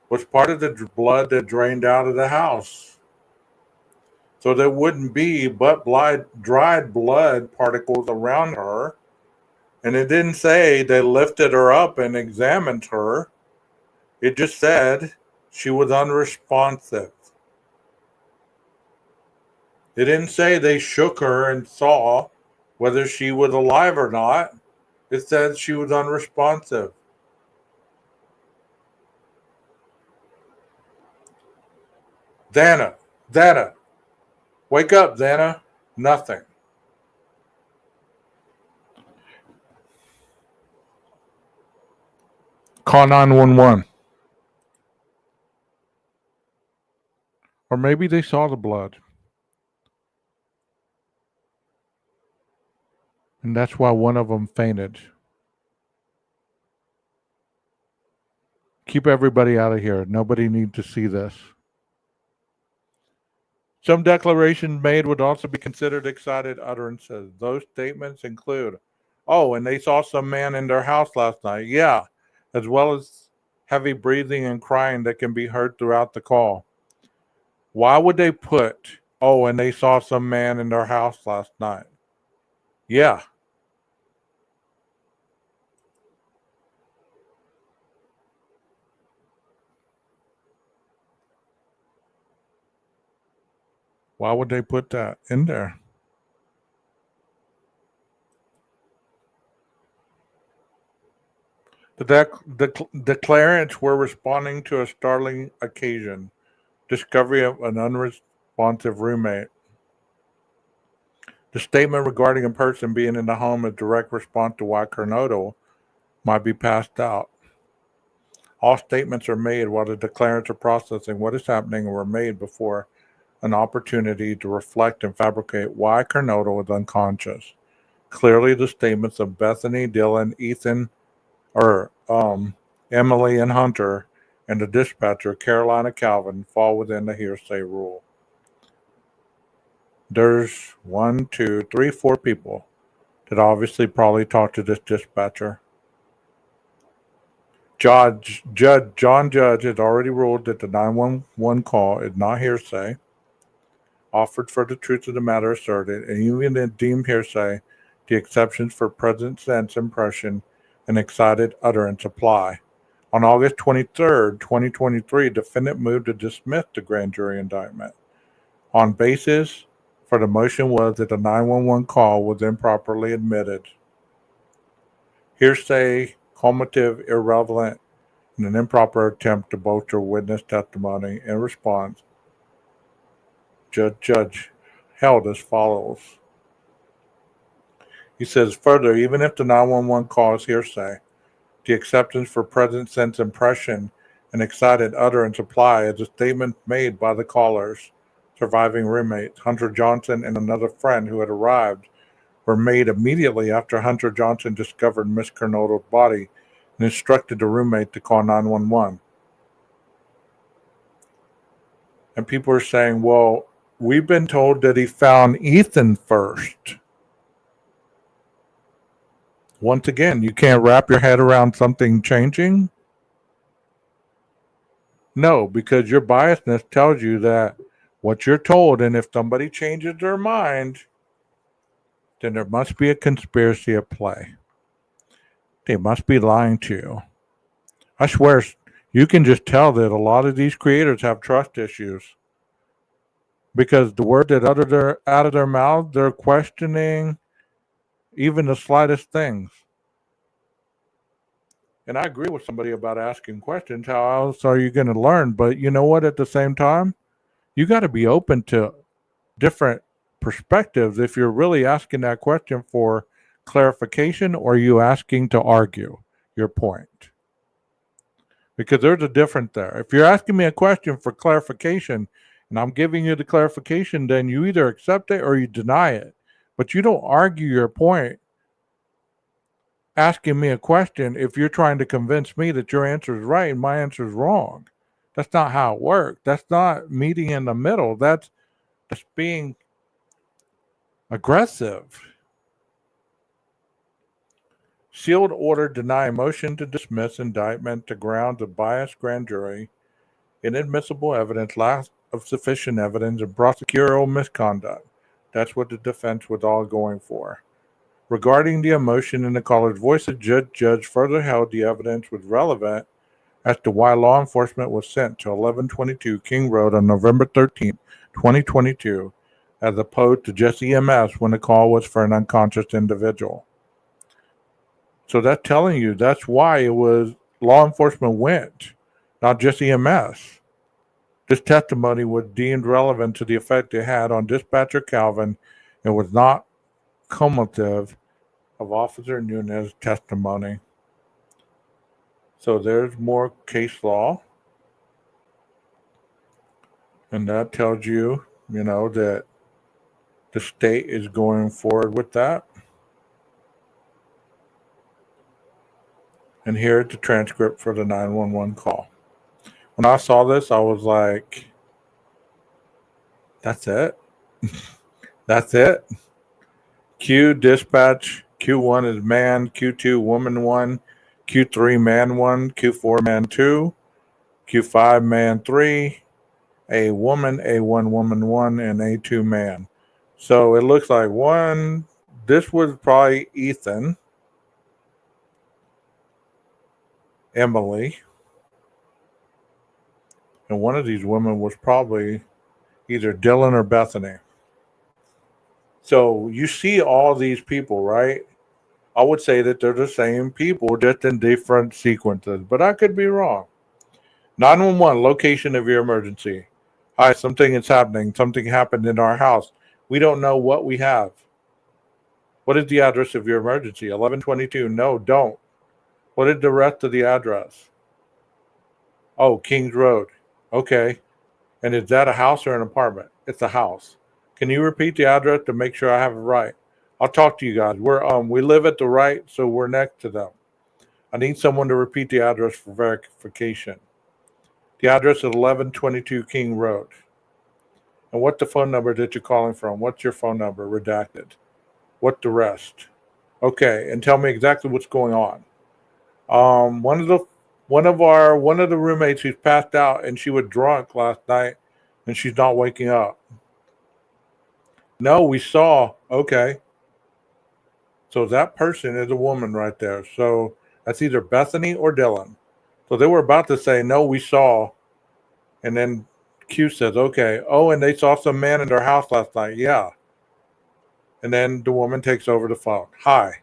was part of the blood that drained out of the house. So there wouldn't be but dried blood particles around her. And it didn't say they lifted her up and examined her. It just said she was unresponsive. It didn't say they shook her and saw whether she was alive or not. It said she was unresponsive. Xana, Xana, wake up, Xana. Nothing. Call 911. Or maybe they saw the blood. And that's why one of them fainted. Keep everybody out of here. Nobody needs to see this. Some declarations made would also be considered excited utterances. Those statements include, oh, and they saw some man in their house last night. Yeah, as well as heavy breathing and crying that can be heard throughout the call. Why would they put, oh, and they saw some man in their house last night? Yeah. Why would they put that in there? The declarants were responding to a startling occasion, discovery of an unresponsive roommate. The statement regarding a person being in the home is a direct response to why Kernodle might be passed out. All statements are made while the declarants are processing what is happening and were made before an opportunity to reflect and fabricate why Kernodle is unconscious. Clearly, the statements of Bethany, Dylan, Ethan, or Emily and Hunter, and the dispatcher, Carolina Calvin, fall within the hearsay rule. There's 1, 2, 3, 4 people that obviously probably talked to this dispatcher. John Judge has already ruled that the 911 call is not hearsay, offered for the truth of the matter asserted, and even if deemed hearsay, the exceptions for present sense impression and excited utterance apply. On August 23rd, 2023, defendant moved to dismiss the grand jury indictment on basis for the motion was that the 911 call was improperly admitted. Hearsay, cumulative, irrelevant, and an improper attempt to bolster witness testimony. In response, Judge held as follows. He says, further, even if the 911 call is hearsay, the acceptance for present sense impression and excited utterance apply as a statement made by the callers, surviving roommates, Hunter Johnson and another friend who had arrived were made immediately after Hunter Johnson discovered Miss Kernodle's body and instructed the roommate to call 911. And people are saying, well, we've been told that he found Ethan first. Once again, you can't wrap your head around something changing? No, because your biasness tells you that what you're told, and if somebody changes their mind, then there must be a conspiracy at play. They must be lying to you. I swear, you can just tell that a lot of these creators have trust issues because the word that out of their mouth, they're questioning even the slightest things. And I agree with somebody about asking questions. How else are you going to learn? But you know what? At the same time, you got to be open to different perspectives if you're really asking that question for clarification or are you asking to argue your point. Because there's a difference there. If you're asking me a question for clarification and I'm giving you the clarification, then you either accept it or you deny it. But you don't argue your point asking me a question if you're trying to convince me that your answer is right and my answer is wrong. That's not how it works. That's not meeting in the middle. That's being aggressive. Sealed order deny motion to dismiss indictment to grounds of biased grand jury, inadmissible evidence, lack of sufficient evidence, and prosecutorial misconduct. That's what the defense was all going for. Regarding the emotion in the caller's voice, the judge further held the evidence was relevant as to why law enforcement was sent to 1122 King Road on November 13, 2022, as opposed to just EMS when the call was for an unconscious individual. So that's telling you that's why it was law enforcement went, not just EMS. This testimony was deemed relevant to the effect it had on dispatcher Calvin and was not cumulative of Officer Nunez's testimony. So there's more case law. And that tells you, that the state is going forward with that. And here's the transcript for the 911 call. When I saw this, I was like, that's it? That's it? Q dispatch, Q1 is man, Q2 woman 1, Q3 man 1, Q4 man 2, Q5 man 3, A woman, A1 woman 1, and A2 man. So it looks like this was probably Ethan, Emily, and one of these women was probably either Dylan or Bethany. So you see all these people, right? I would say that they're the same people, just in different sequences, but I could be wrong. 911, location of your emergency. Hi, something is happening. Something happened in our house. We don't know what we have. What is the address of your emergency? 1122. No, don't. What is the rest of the address? Oh, Kings Road. Okay. And is that a house or an apartment? It's a house. Can you repeat the address to make sure I have it right? I'll talk to you guys. We live at the right, so we're next to them. I need someone to repeat the address for verification. The address is 1122 King Road. And what's the phone number that you're calling from? What's your phone number? Redacted. What the rest? Okay, and tell me exactly what's going on. One of the roommates who's passed out and she was drunk last night and she's not waking up. No, we saw. Okay. So that person is a woman right there. So that's either Bethany or Dylan. So they were about to say, no, we saw. And then Q says, okay. Oh, and they saw some man in their house last night. Yeah. And then the woman takes over the phone. Hi.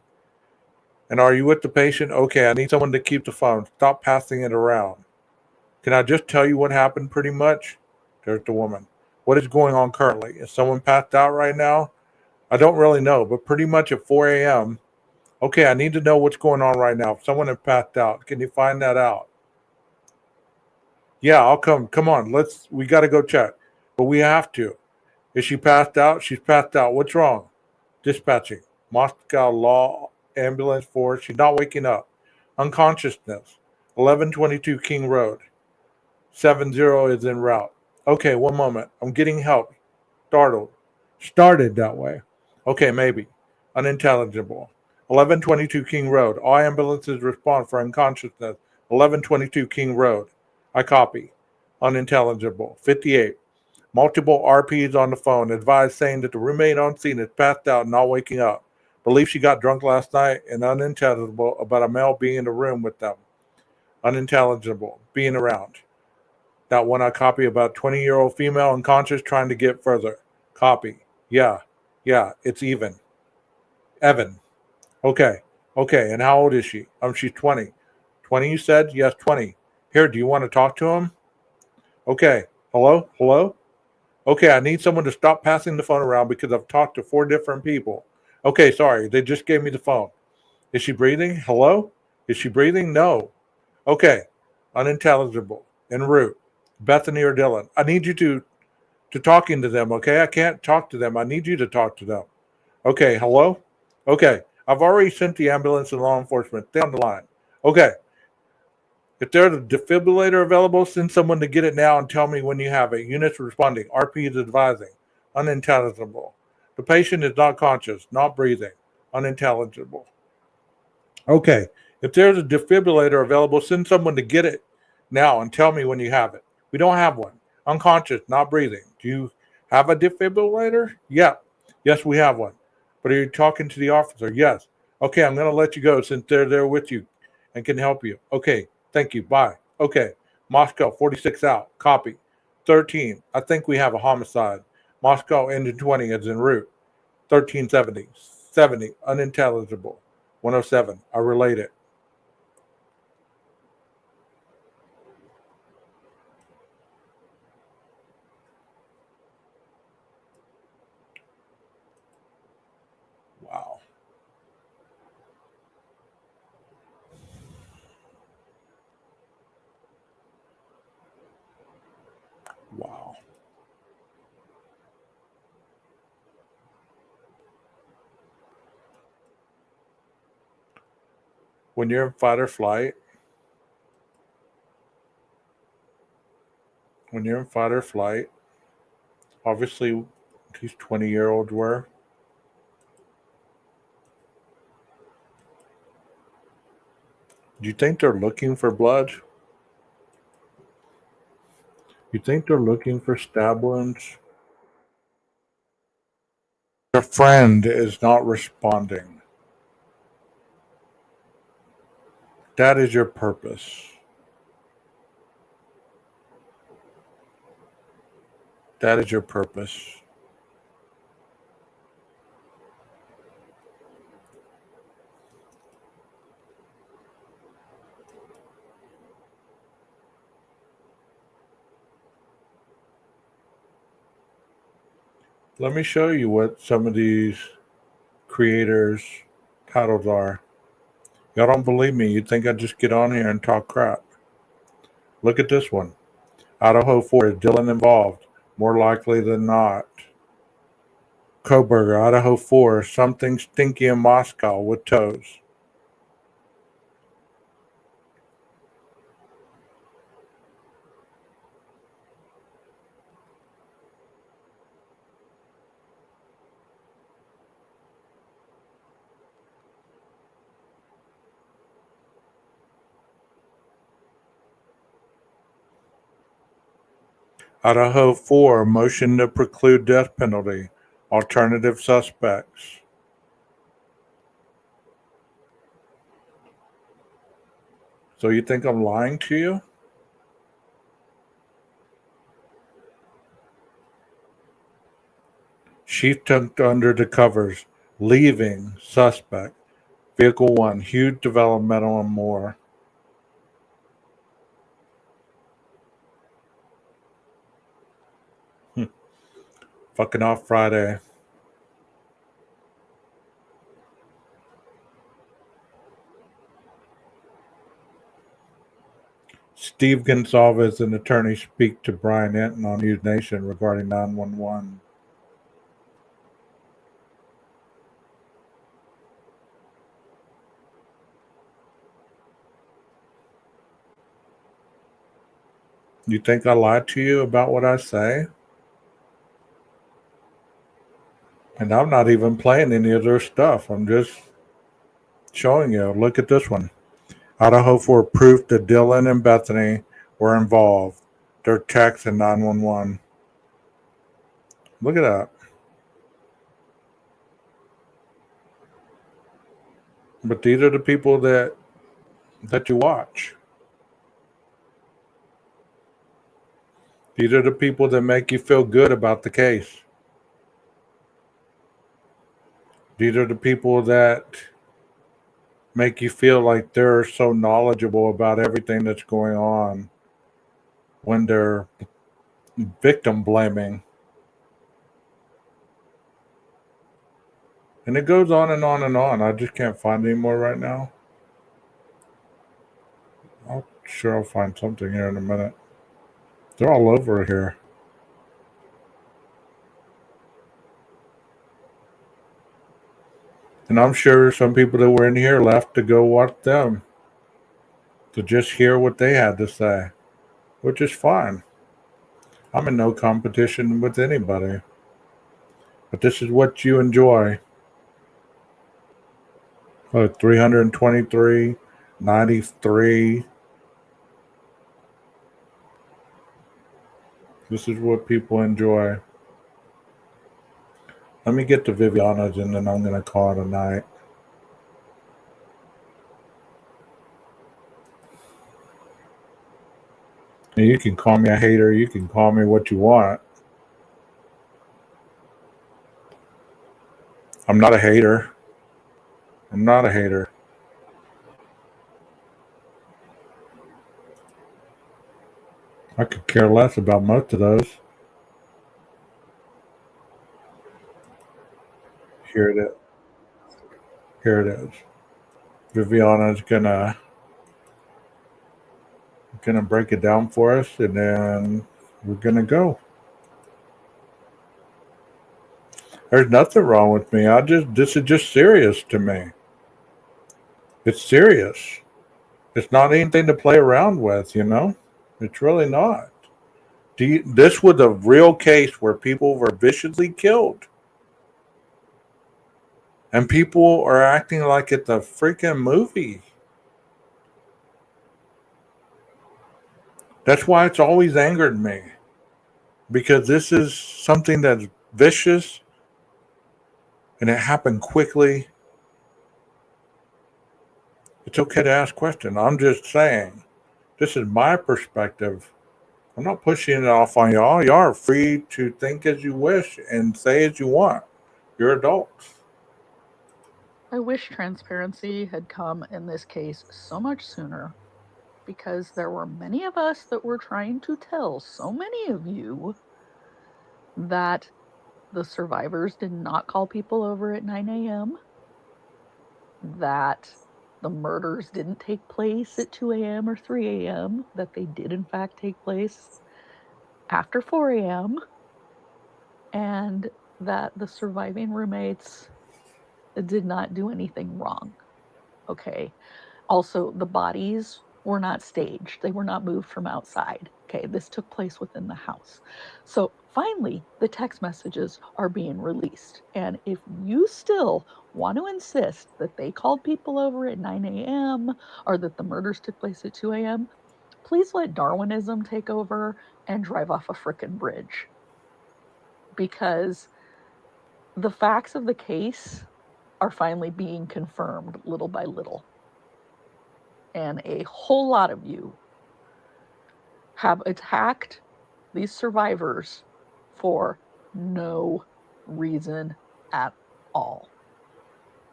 And are you with the patient? Okay, I need someone to keep the phone. Stop passing it around. Can I just tell you what happened pretty much? There's the woman. What is going on currently? Is someone passed out right now? I don't really know, but pretty much at 4 a.m. Okay, I need to know what's going on right now. If someone has passed out, can you find that out? Yeah, I'll come. Come on, we got to go check. But we have to. Is she passed out? She's passed out. What's wrong? Dispatching. Moscow Law Ambulance Force. She's not waking up. Unconsciousness. 1122 King Road. 70 is en route. Okay, one moment. I'm getting help. Startled. Started that way. Okay, maybe. Unintelligible. 1122 King Road. All ambulances respond for unconsciousness. 1122 King Road. I copy. Unintelligible. 58. Multiple RPs on the phone. Advised saying that the roommate on scene is passed out and not waking up. Believe she got drunk last night and unintelligible about a male being in the room with them. Unintelligible. Being around. That one I copy about 20-year-old female unconscious trying to get further. Copy. Yeah. It's even. Evan. Okay. And how old is she? She's 20. 20, you said? Yes, 20. Here, do you want to talk to him? Okay. Hello? Okay, I need someone to stop passing the phone around because I've talked to 4 different people. Okay, sorry. They just gave me the phone. Is she breathing? Hello? Is she breathing? No. Okay. Unintelligible. En route. Bethany or Dylan. I need you to talking to them, okay? I can't talk to them. I need you to talk to them. Okay, hello? Okay. I've already sent the ambulance and law enforcement. Stay on the line. Okay. If there's a defibrillator available, send someone to get it now and tell me when you have it. Units responding. RP is advising. Unintelligible. The patient is not conscious, not breathing. Unintelligible. Okay. If there's a defibrillator available, send someone to get it now and tell me when you have it. We don't have one. Unconscious, not breathing. Do you have a defibrillator? Yeah. Yes, we have one. But are you talking to the officer? Yes. Okay, I'm going to let you go since they're there with you and can help you. Okay, thank you. Bye. Okay. Moscow, 46 out. Copy. 13. I think we have a homicide. Moscow, engine 20 is en route. 1370. 70. Unintelligible. 107. I relate it. Wow. Wow. When you're in fight or flight, obviously these 20-year-olds were. Do you think they're looking for blood? You think they're looking for stab wounds? Your friend is not responding. That is your purpose. That is your purpose. Let me show you what some of these creators' titles are. Y'all don't believe me. You think I'd just get on here and talk crap. Look at this one. Idaho 4 is Dylan involved. More likely than not. Coburger, Idaho 4, something stinky in Moscow with toes. Idaho 4, motion to preclude death penalty. Alternative suspects. So you think I'm lying to you? Sheep tucked under the covers. Leaving suspect. Vehicle 1, huge developmental and more. Fucking off Friday. Steve Gonsalves, an attorney, speak to Brian Enton on News Nation regarding 911. You think I lie to you about what I say? And I'm not even playing any of their stuff. I'm just showing you. Look at this one. Idaho for proof that Dylan and Bethany were involved. Their text in 911. Look at that. But these are the people that you watch. These are the people that make you feel good about the case. These are the people that make you feel like they're so knowledgeable about everything that's going on when they're victim blaming. And it goes on and on and on. I just can't find any more right now. I'll find something here in a minute. They're all over here. And I'm sure some people that were in here left to go watch them, to just hear what they had to say, which is fine. I'm in no competition with anybody. But this is what you enjoy. Oh, 323, 93. This is what people enjoy. Let me get to Viviana's and then I'm going to call it a night. And you can call me a hater. You can call me what you want. I'm not a hater. I'm not a hater. I could care less about most of those. Here it is. Here it is. Viviana's gonna break it down for us, and then we're gonna go. There's nothing wrong with me. This is just serious to me. It's serious. It's not anything to play around with, you know? It's really not. This was a real case where people were viciously killed. And people are acting like it's a freaking movie. That's why it's always angered me. Because this is something that's vicious and it happened quickly. It's okay to ask questions. I'm just saying, this is my perspective. I'm not pushing it off on y'all. Y'all are free to think as you wish and say as you want. You're adults. I wish transparency had come in this case so much sooner, because there were many of us that were trying to tell so many of you that the survivors did not call people over at 9 a.m., that the murders didn't take place at 2 a.m. or 3 a.m., that they did in fact take place after 4 a.m., and that the surviving roommates did not do anything wrong. Okay. Also, the bodies were not staged, they were not moved from outside. Okay, this took place within the house. So finally, the text messages are being released. And if you still want to insist that they called people over at 9 a.m. or that the murders took place at 2 a.m., please let Darwinism take over and drive off a frickin' bridge. Because the facts of the case are finally being confirmed little by little. And a whole lot of you have attacked these survivors for no reason at all.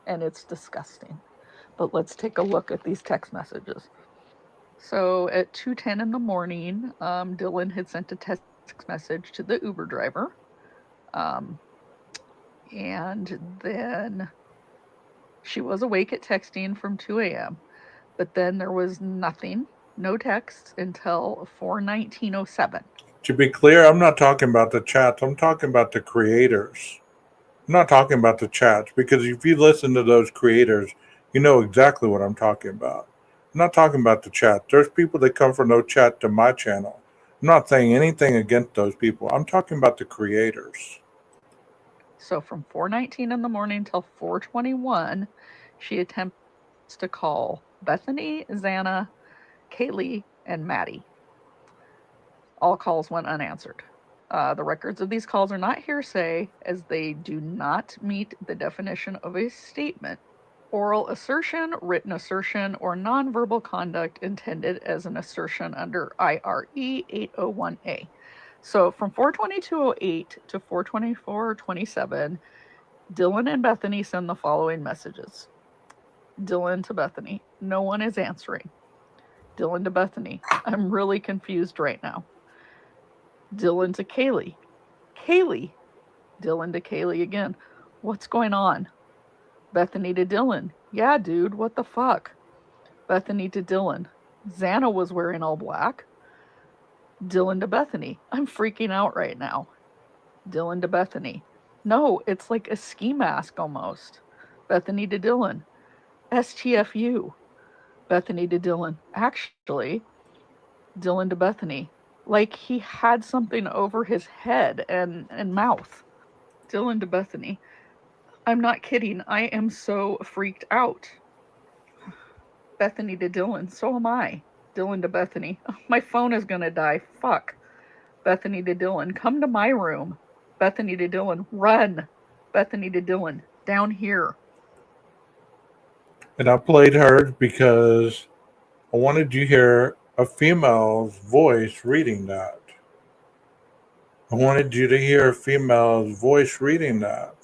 And it's disgusting. But let's take a look at these text messages. So at 2:10 in the morning, Dylan had sent a text message to the Uber driver. And then she was awake at texting from 2 a.m. But then there was nothing, no text until 4:19:07. To be clear, I'm not talking about the chats. I'm talking about the creators. I'm not talking about the chats because if you listen to those creators, you know exactly what I'm talking about. I'm not talking about the chat. There's people that come from no chat to my channel. I'm not saying anything against those people. I'm talking about the creators. So from 4:19 in the morning till 4:21, she attempts to call Bethany, Xana, Kaylee, and Maddie. All calls went unanswered. The records of these calls are not hearsay, as they do not meet the definition of a statement. Oral assertion, written assertion, or nonverbal conduct intended as an assertion under IRE 801A. So from 42208 to 42427, Dylan and Bethany send the following messages. Dylan to Bethany, no one is answering. Dylan to Bethany, I'm really confused right now. Dylan to Kaylee, Kaylee. Dylan to Kaylee again, what's going on? Bethany to Dylan, yeah, dude, what the fuck? Bethany to Dylan, Xana was wearing all black. Dylan to Bethany, I'm freaking out right now. Dylan to Bethany, no, it's like a ski mask almost. Bethany to Dylan, STFU. Bethany to Dylan, actually. Dylan to Bethany, like he had something over his head and mouth. Dylan to Bethany, I'm not kidding, I am so freaked out. Bethany to Dylan, so am I. Dylan to Bethany, my phone is gonna die, fuck. Bethany to Dylan, come to my room. Bethany to Dylan, run. Bethany to Dylan, down here. And I played hers because I wanted you to hear a female's voice reading that. I wanted you to hear a female's voice reading that.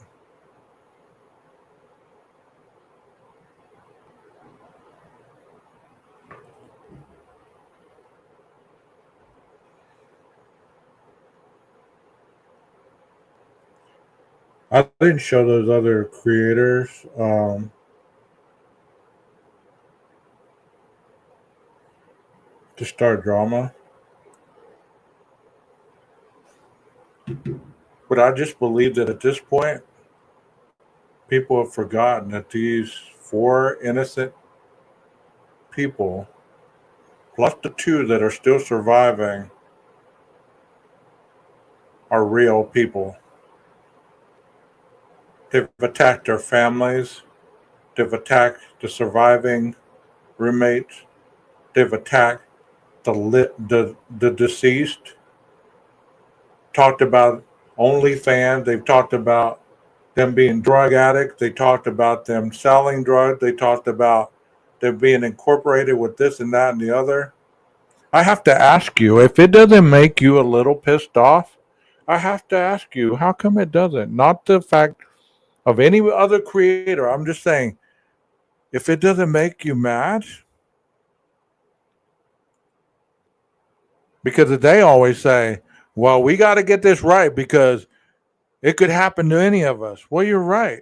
I didn't show those other creators to start drama, but I just believe that at this point, people have forgotten that these four innocent people, plus the two that are still surviving, are real people. They've attacked their families. They've attacked the surviving roommates. They've attacked the deceased. Talked about OnlyFans. They've talked about them being drug addicts. They talked about them selling drugs. They talked about them being incorporated with this and that and the other. I have to ask you, if it doesn't make you a little pissed off, I have to ask you, how come it doesn't? Not the fact of any other creator. I'm just saying, if it doesn't make you mad, because they always say, well, we got to get this right because it could happen to any of us. Well, you're right.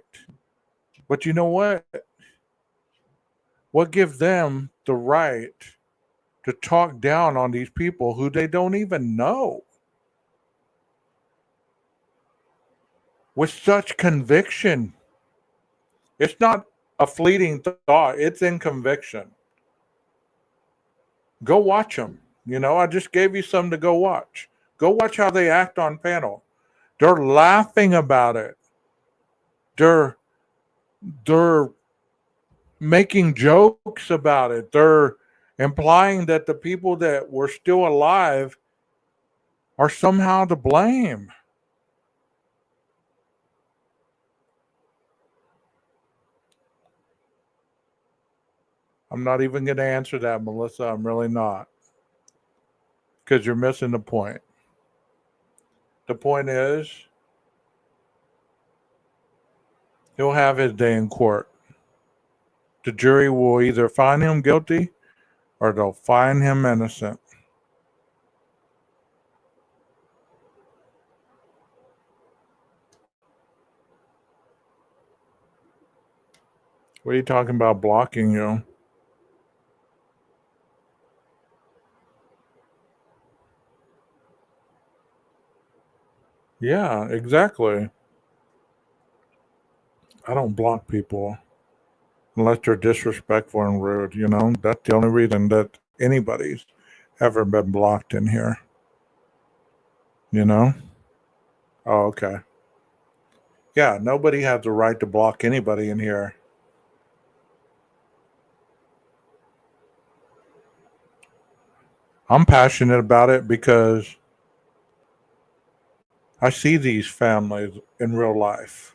But you know what? What gives them the right to talk down on these people who they don't even know with such conviction? It's not a fleeting thought, it's in conviction. Go watch them. I just gave you some to go watch. Go watch how they act on panel. They're laughing about it. They're making jokes about it. They're implying that the people that were still alive are somehow to blame. I'm not even going to answer that, Melissa. I'm really not. Because you're missing the point. The point is, he'll have his day in court. The jury will either find him guilty or they'll find him innocent. What are you talking about blocking you? Yeah, exactly. I don't block people unless they're disrespectful and rude. That's the only reason that anybody's ever been blocked in here. You know? Oh, okay. Yeah, nobody has the right to block anybody in here. I'm passionate about it because I see these families in real life.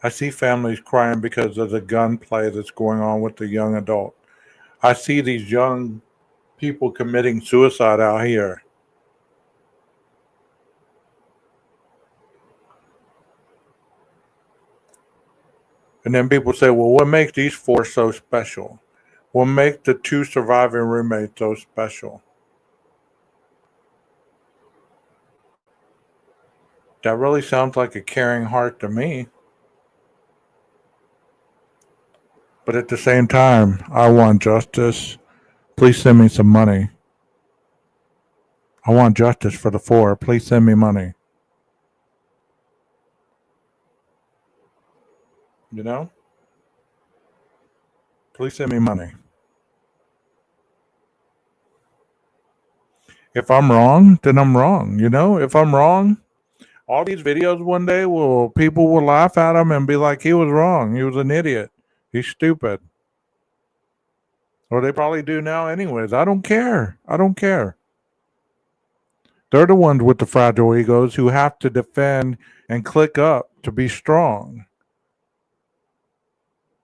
I see families crying because of the gunplay that's going on with the young adult. I see these young people committing suicide out here. And then people say, well, what makes these four so special? What makes the two surviving roommates so special? That really sounds like a caring heart to me. But at the same time, I want justice. Please send me some money. I want justice for the four. Please send me money. You know? Please send me money. If I'm wrong, then I'm wrong. You know? If I'm wrong, all these videos one day will people will laugh at him and be like, he was wrong. He was an idiot. He's stupid. Or they probably do now anyways. I don't care. I don't care. They're the ones with the fragile egos who have to defend and click up to be strong.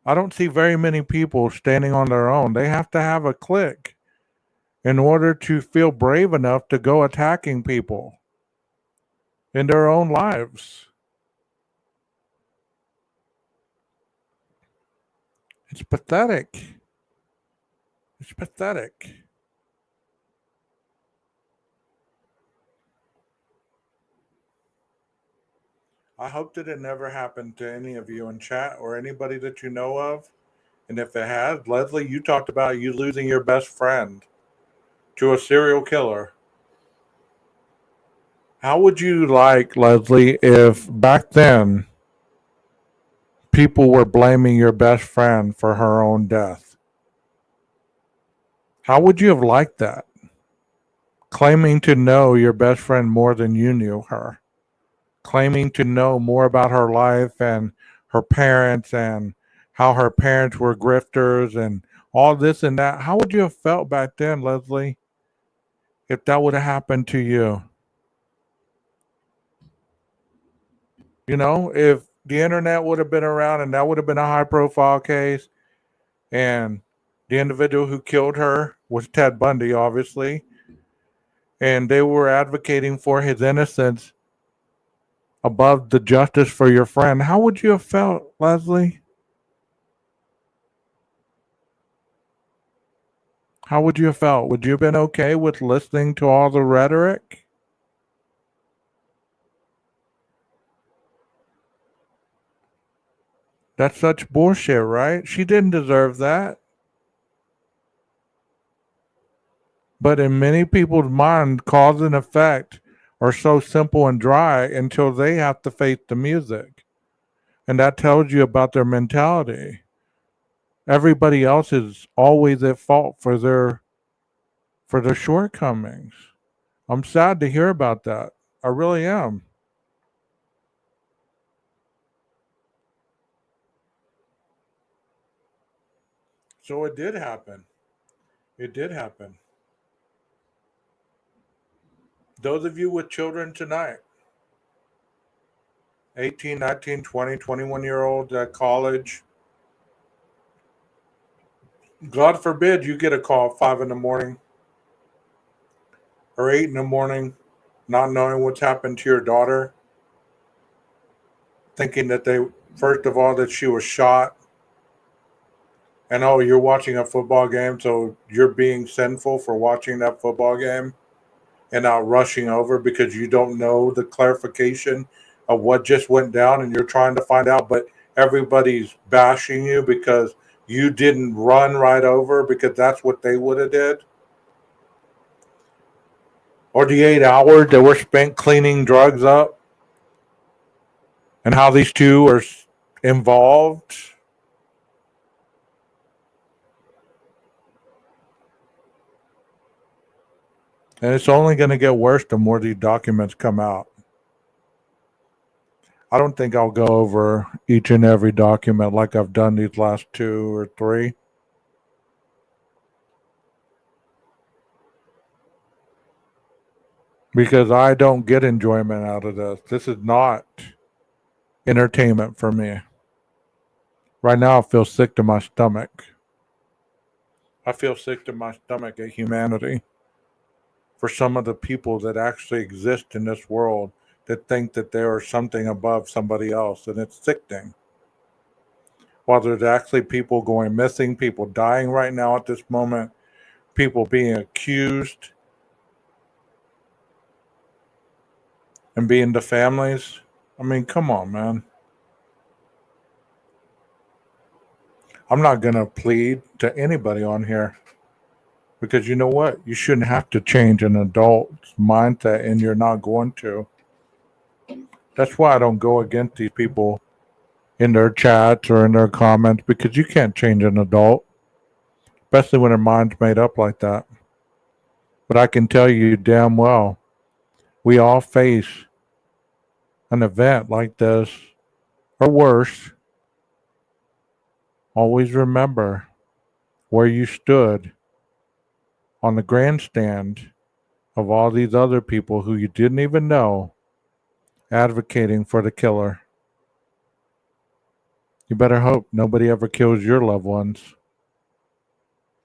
I don't see very many people standing on their own. They have to have a clique in order to feel brave enough to go attacking people in their own lives. It's pathetic. It's pathetic. I hope that it never happened to any of you in chat or anybody that you know of. And if it has, Leslie, you talked about you losing your best friend to a serial killer. How would you like, Leslie, if back then people were blaming your best friend for her own death? How would you have liked that? Claiming to know your best friend more than you knew her, claiming to know more about her life and her parents and how her parents were grifters and all this and that. How would you have felt back then, Leslie, if that would have happened to you? You know, if the internet would have been around and that would have been a high profile case and the individual who killed her was Ted Bundy, obviously, and they were advocating for his innocence above the justice for your friend, how would you have felt, Leslie? How would you have felt? Would you have been okay with listening to all the rhetoric? That's such bullshit, right? She didn't deserve that. But in many people's mind, cause and effect are so simple and dry until they have to face the music. And that tells you about their mentality. Everybody else is always at fault for their shortcomings. I'm sad to hear about that. I really am. So it did happen. It did happen. Those of you with children tonight, 18, 19, 20, 21 year olds at college, God forbid you get a call at 5 in the morning or 8 in the morning, not knowing what's happened to your daughter, thinking that first of all, that she was shot. And oh, you're watching a football game, so you're being sinful for watching that football game and not rushing over because you don't know the clarification of what just went down and you're trying to find out, but everybody's bashing you because you didn't run right over because that's what they would have did. Or the 8 hours that were spent cleaning drugs up and how these two are involved. And it's only going to get worse the more these documents come out. I don't think I'll go over each and every document like I've done these last two or three. Because I don't get enjoyment out of this. This is not entertainment for me. Right now, I feel sick to my stomach. I feel sick to my stomach at humanity for some of the people that actually exist in this world that think that they are something above somebody else, and it's sickening. While there's actually people going missing, people dying right now at this moment, people being accused and being the families. I mean, come on, man. I'm not going to plead to anybody on here because you know what? You shouldn't have to change an adult's mindset, and you're not going to. That's why I don't go against these people in their chats or in their comments because you can't change an adult, especially when their mind's made up like that. But I can tell you damn well, we all face an event like this or worse. Always remember where you stood on the grandstand of all these other people who you didn't even know advocating for the killer. You better hope nobody ever kills your loved ones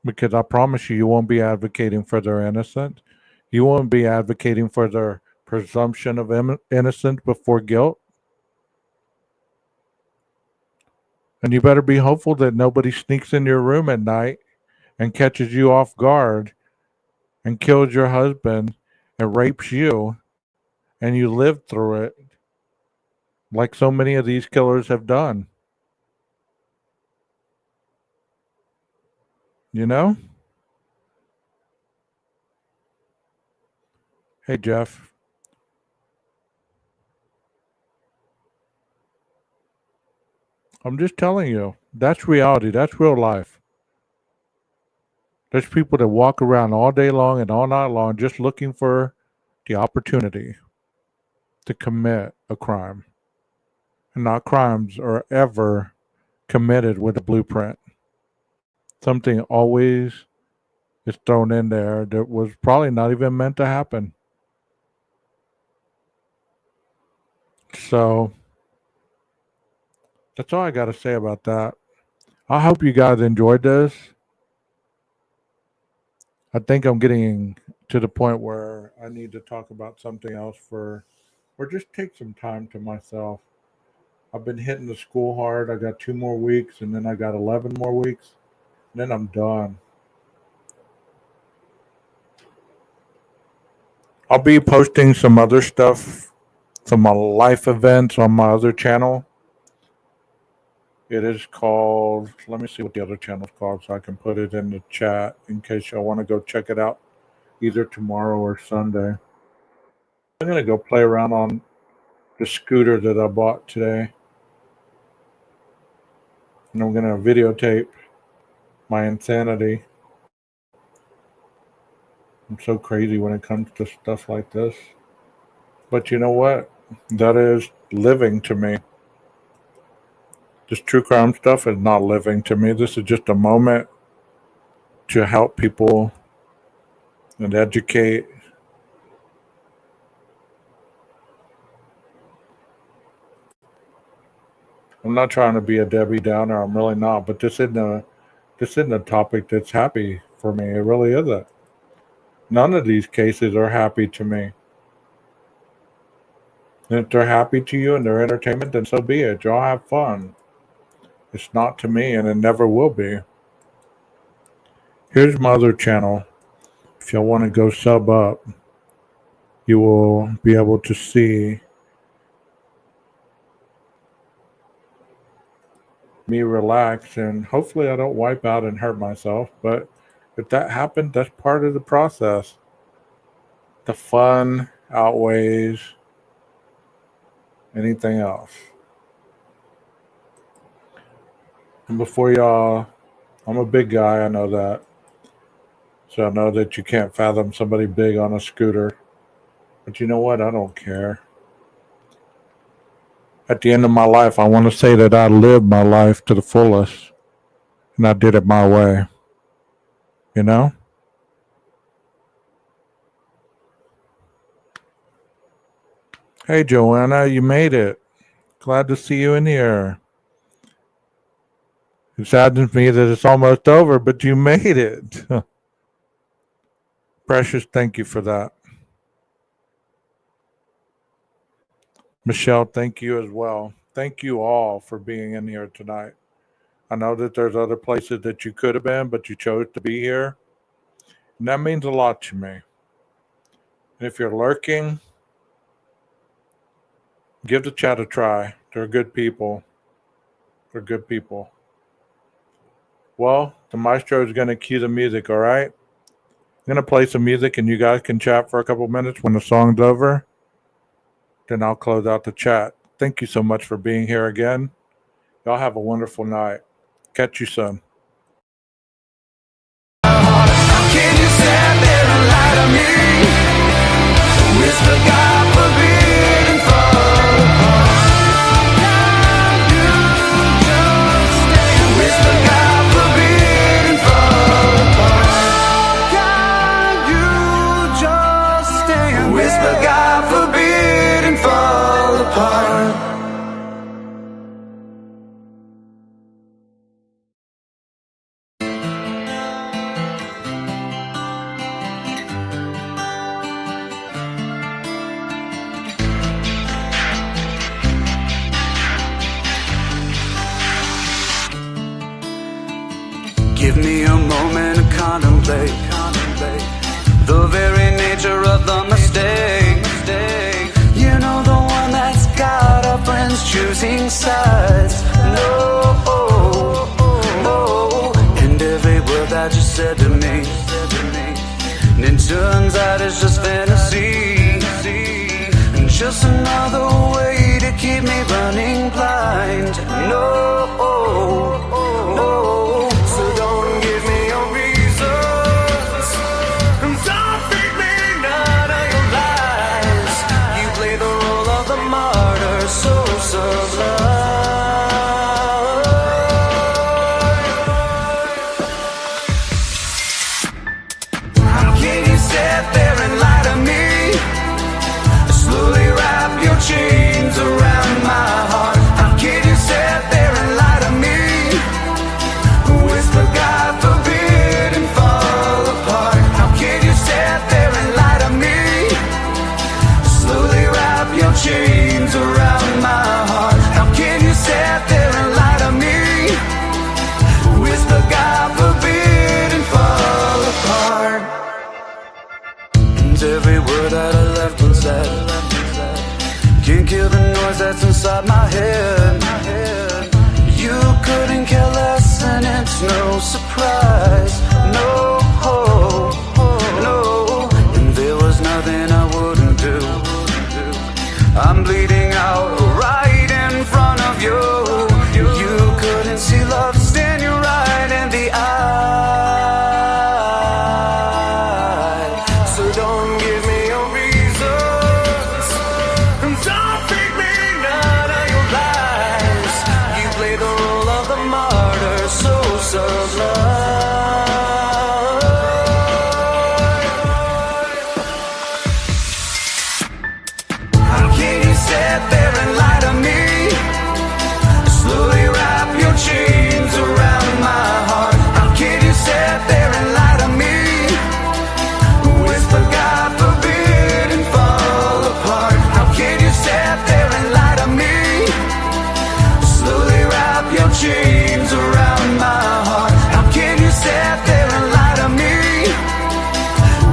because I promise you, you won't be advocating for their innocence. You won't be advocating for their presumption of innocence before guilt. And you better be hopeful that nobody sneaks in your room at night and catches you off guard and kills your husband and rapes you and you live through it like so many of these killers have done. You know? Hey, Jeff, I'm just telling you, that's reality. That's real life. There's people that walk around all day long and all night long just looking for the opportunity to commit a crime. And not crimes are ever committed with a blueprint. Something always is thrown in there that was probably not even meant to happen. So that's all I got to say about that. I hope you guys enjoyed this. I think I'm getting to the point where I need to talk about something else or just take some time to myself. I've been hitting the school hard. I got 2 more weeks and then I got 11 more weeks. And then I'm done. I'll be posting some other stuff, some life events on my other channel. It is called, let me see what the other channel is called so I can put it in the chat in case y'all want to go check it out either tomorrow or Sunday. I'm going to go play around on the scooter that I bought today. And I'm going to videotape my insanity. I'm so crazy when it comes to stuff like this. But you know what? That is living to me. This true crime stuff is not living to me. This is just a moment to help people and educate. I'm not trying to be a Debbie Downer. I'm really not. But this isn't a topic that's happy for me. It really isn't. None of these cases are happy to me. And if they're happy to you and they're entertainment, then so be it. Y'all have fun. It's not to me, and it never will be. Here's my other channel. If y'all want to go sub up, you will be able to see me relax, and hopefully I don't wipe out and hurt myself. But if that happened, that's part of the process. The fun outweighs anything else. And before y'all, I'm a big guy, I know that. So I know that you can't fathom somebody big on a scooter. But you know what? I don't care. At the end of my life, I want to say that I lived my life to the fullest and I did it my way. You know? Hey, Joanna, you made it. Glad to see you in here. It saddens me that it's almost over, but you made it. Precious, thank you for that. Michelle, thank you as well. Thank you all for being in here tonight. I know that there's other places that you could have been, but you chose to be here. And that means a lot to me. And if you're lurking, give the chat a try. They're good people. They're good people. Well, the maestro is going to cue the music, all right? I'm going to play some music and you guys can chat for a couple minutes. When the song's over, then I'll close out the chat. Thank you so much for being here again. Y'all have a wonderful night. Catch you soon. Can you stand there and lie to me? Whisper God forbid and fall apart. Whisper God forbid and fall apart. Can you just stand? Whisper God forbid and fall apart. Give me a moment to contemplate the very nature of the mistake. You know, the one that's got our friends choosing sides. No, no. And every word that you said to me, and it turns out it's just fantasy. And just another way to keep me running blind. No, no. So don't give me your reasons, and don't feed me none of your lies. You play the role of the martyr so sublime. How can you sit there and lie to me? Slowly wrap your chains around my heart. How can you sit there and lie to me? Whisper God forbid and fall apart. How can you sit there and lie to me? Slowly wrap your chains around my heart. How can you sit there and lie to me? Whisper God forbid and fall apart. And every word that I left unsaid can't kill the noise that's inside my head. You couldn't care less and it's no surprise. No, no. And there was nothing I wouldn't do. I'm bleeding out right in front of you. You couldn't see love stand you right in the eye. So don't give me your reasons, and don't feed me none of your lies. You play the role of the martyr so sublime. How can you sit there and lie to me? Slowly wrap your chains around my heart. How can you sit there and lie to me? Whisper God forbid and fall apart. How can you sit there and lie to me? Slowly wrap your chains around my heart. How can you sit there and lie to me?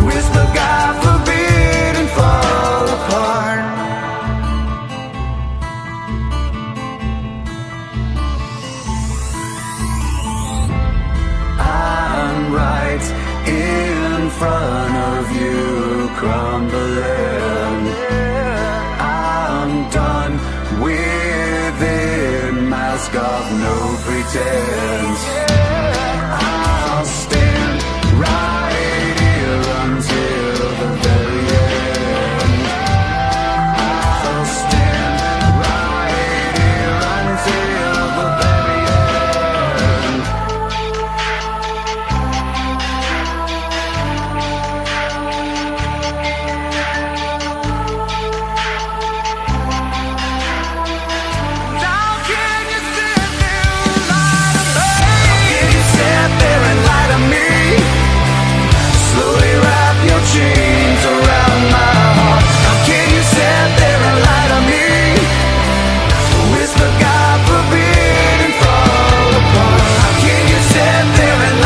Whisper God forbid and fall apart. I'm right in front of you, crumbling. I'm done with it, mask of no pretense.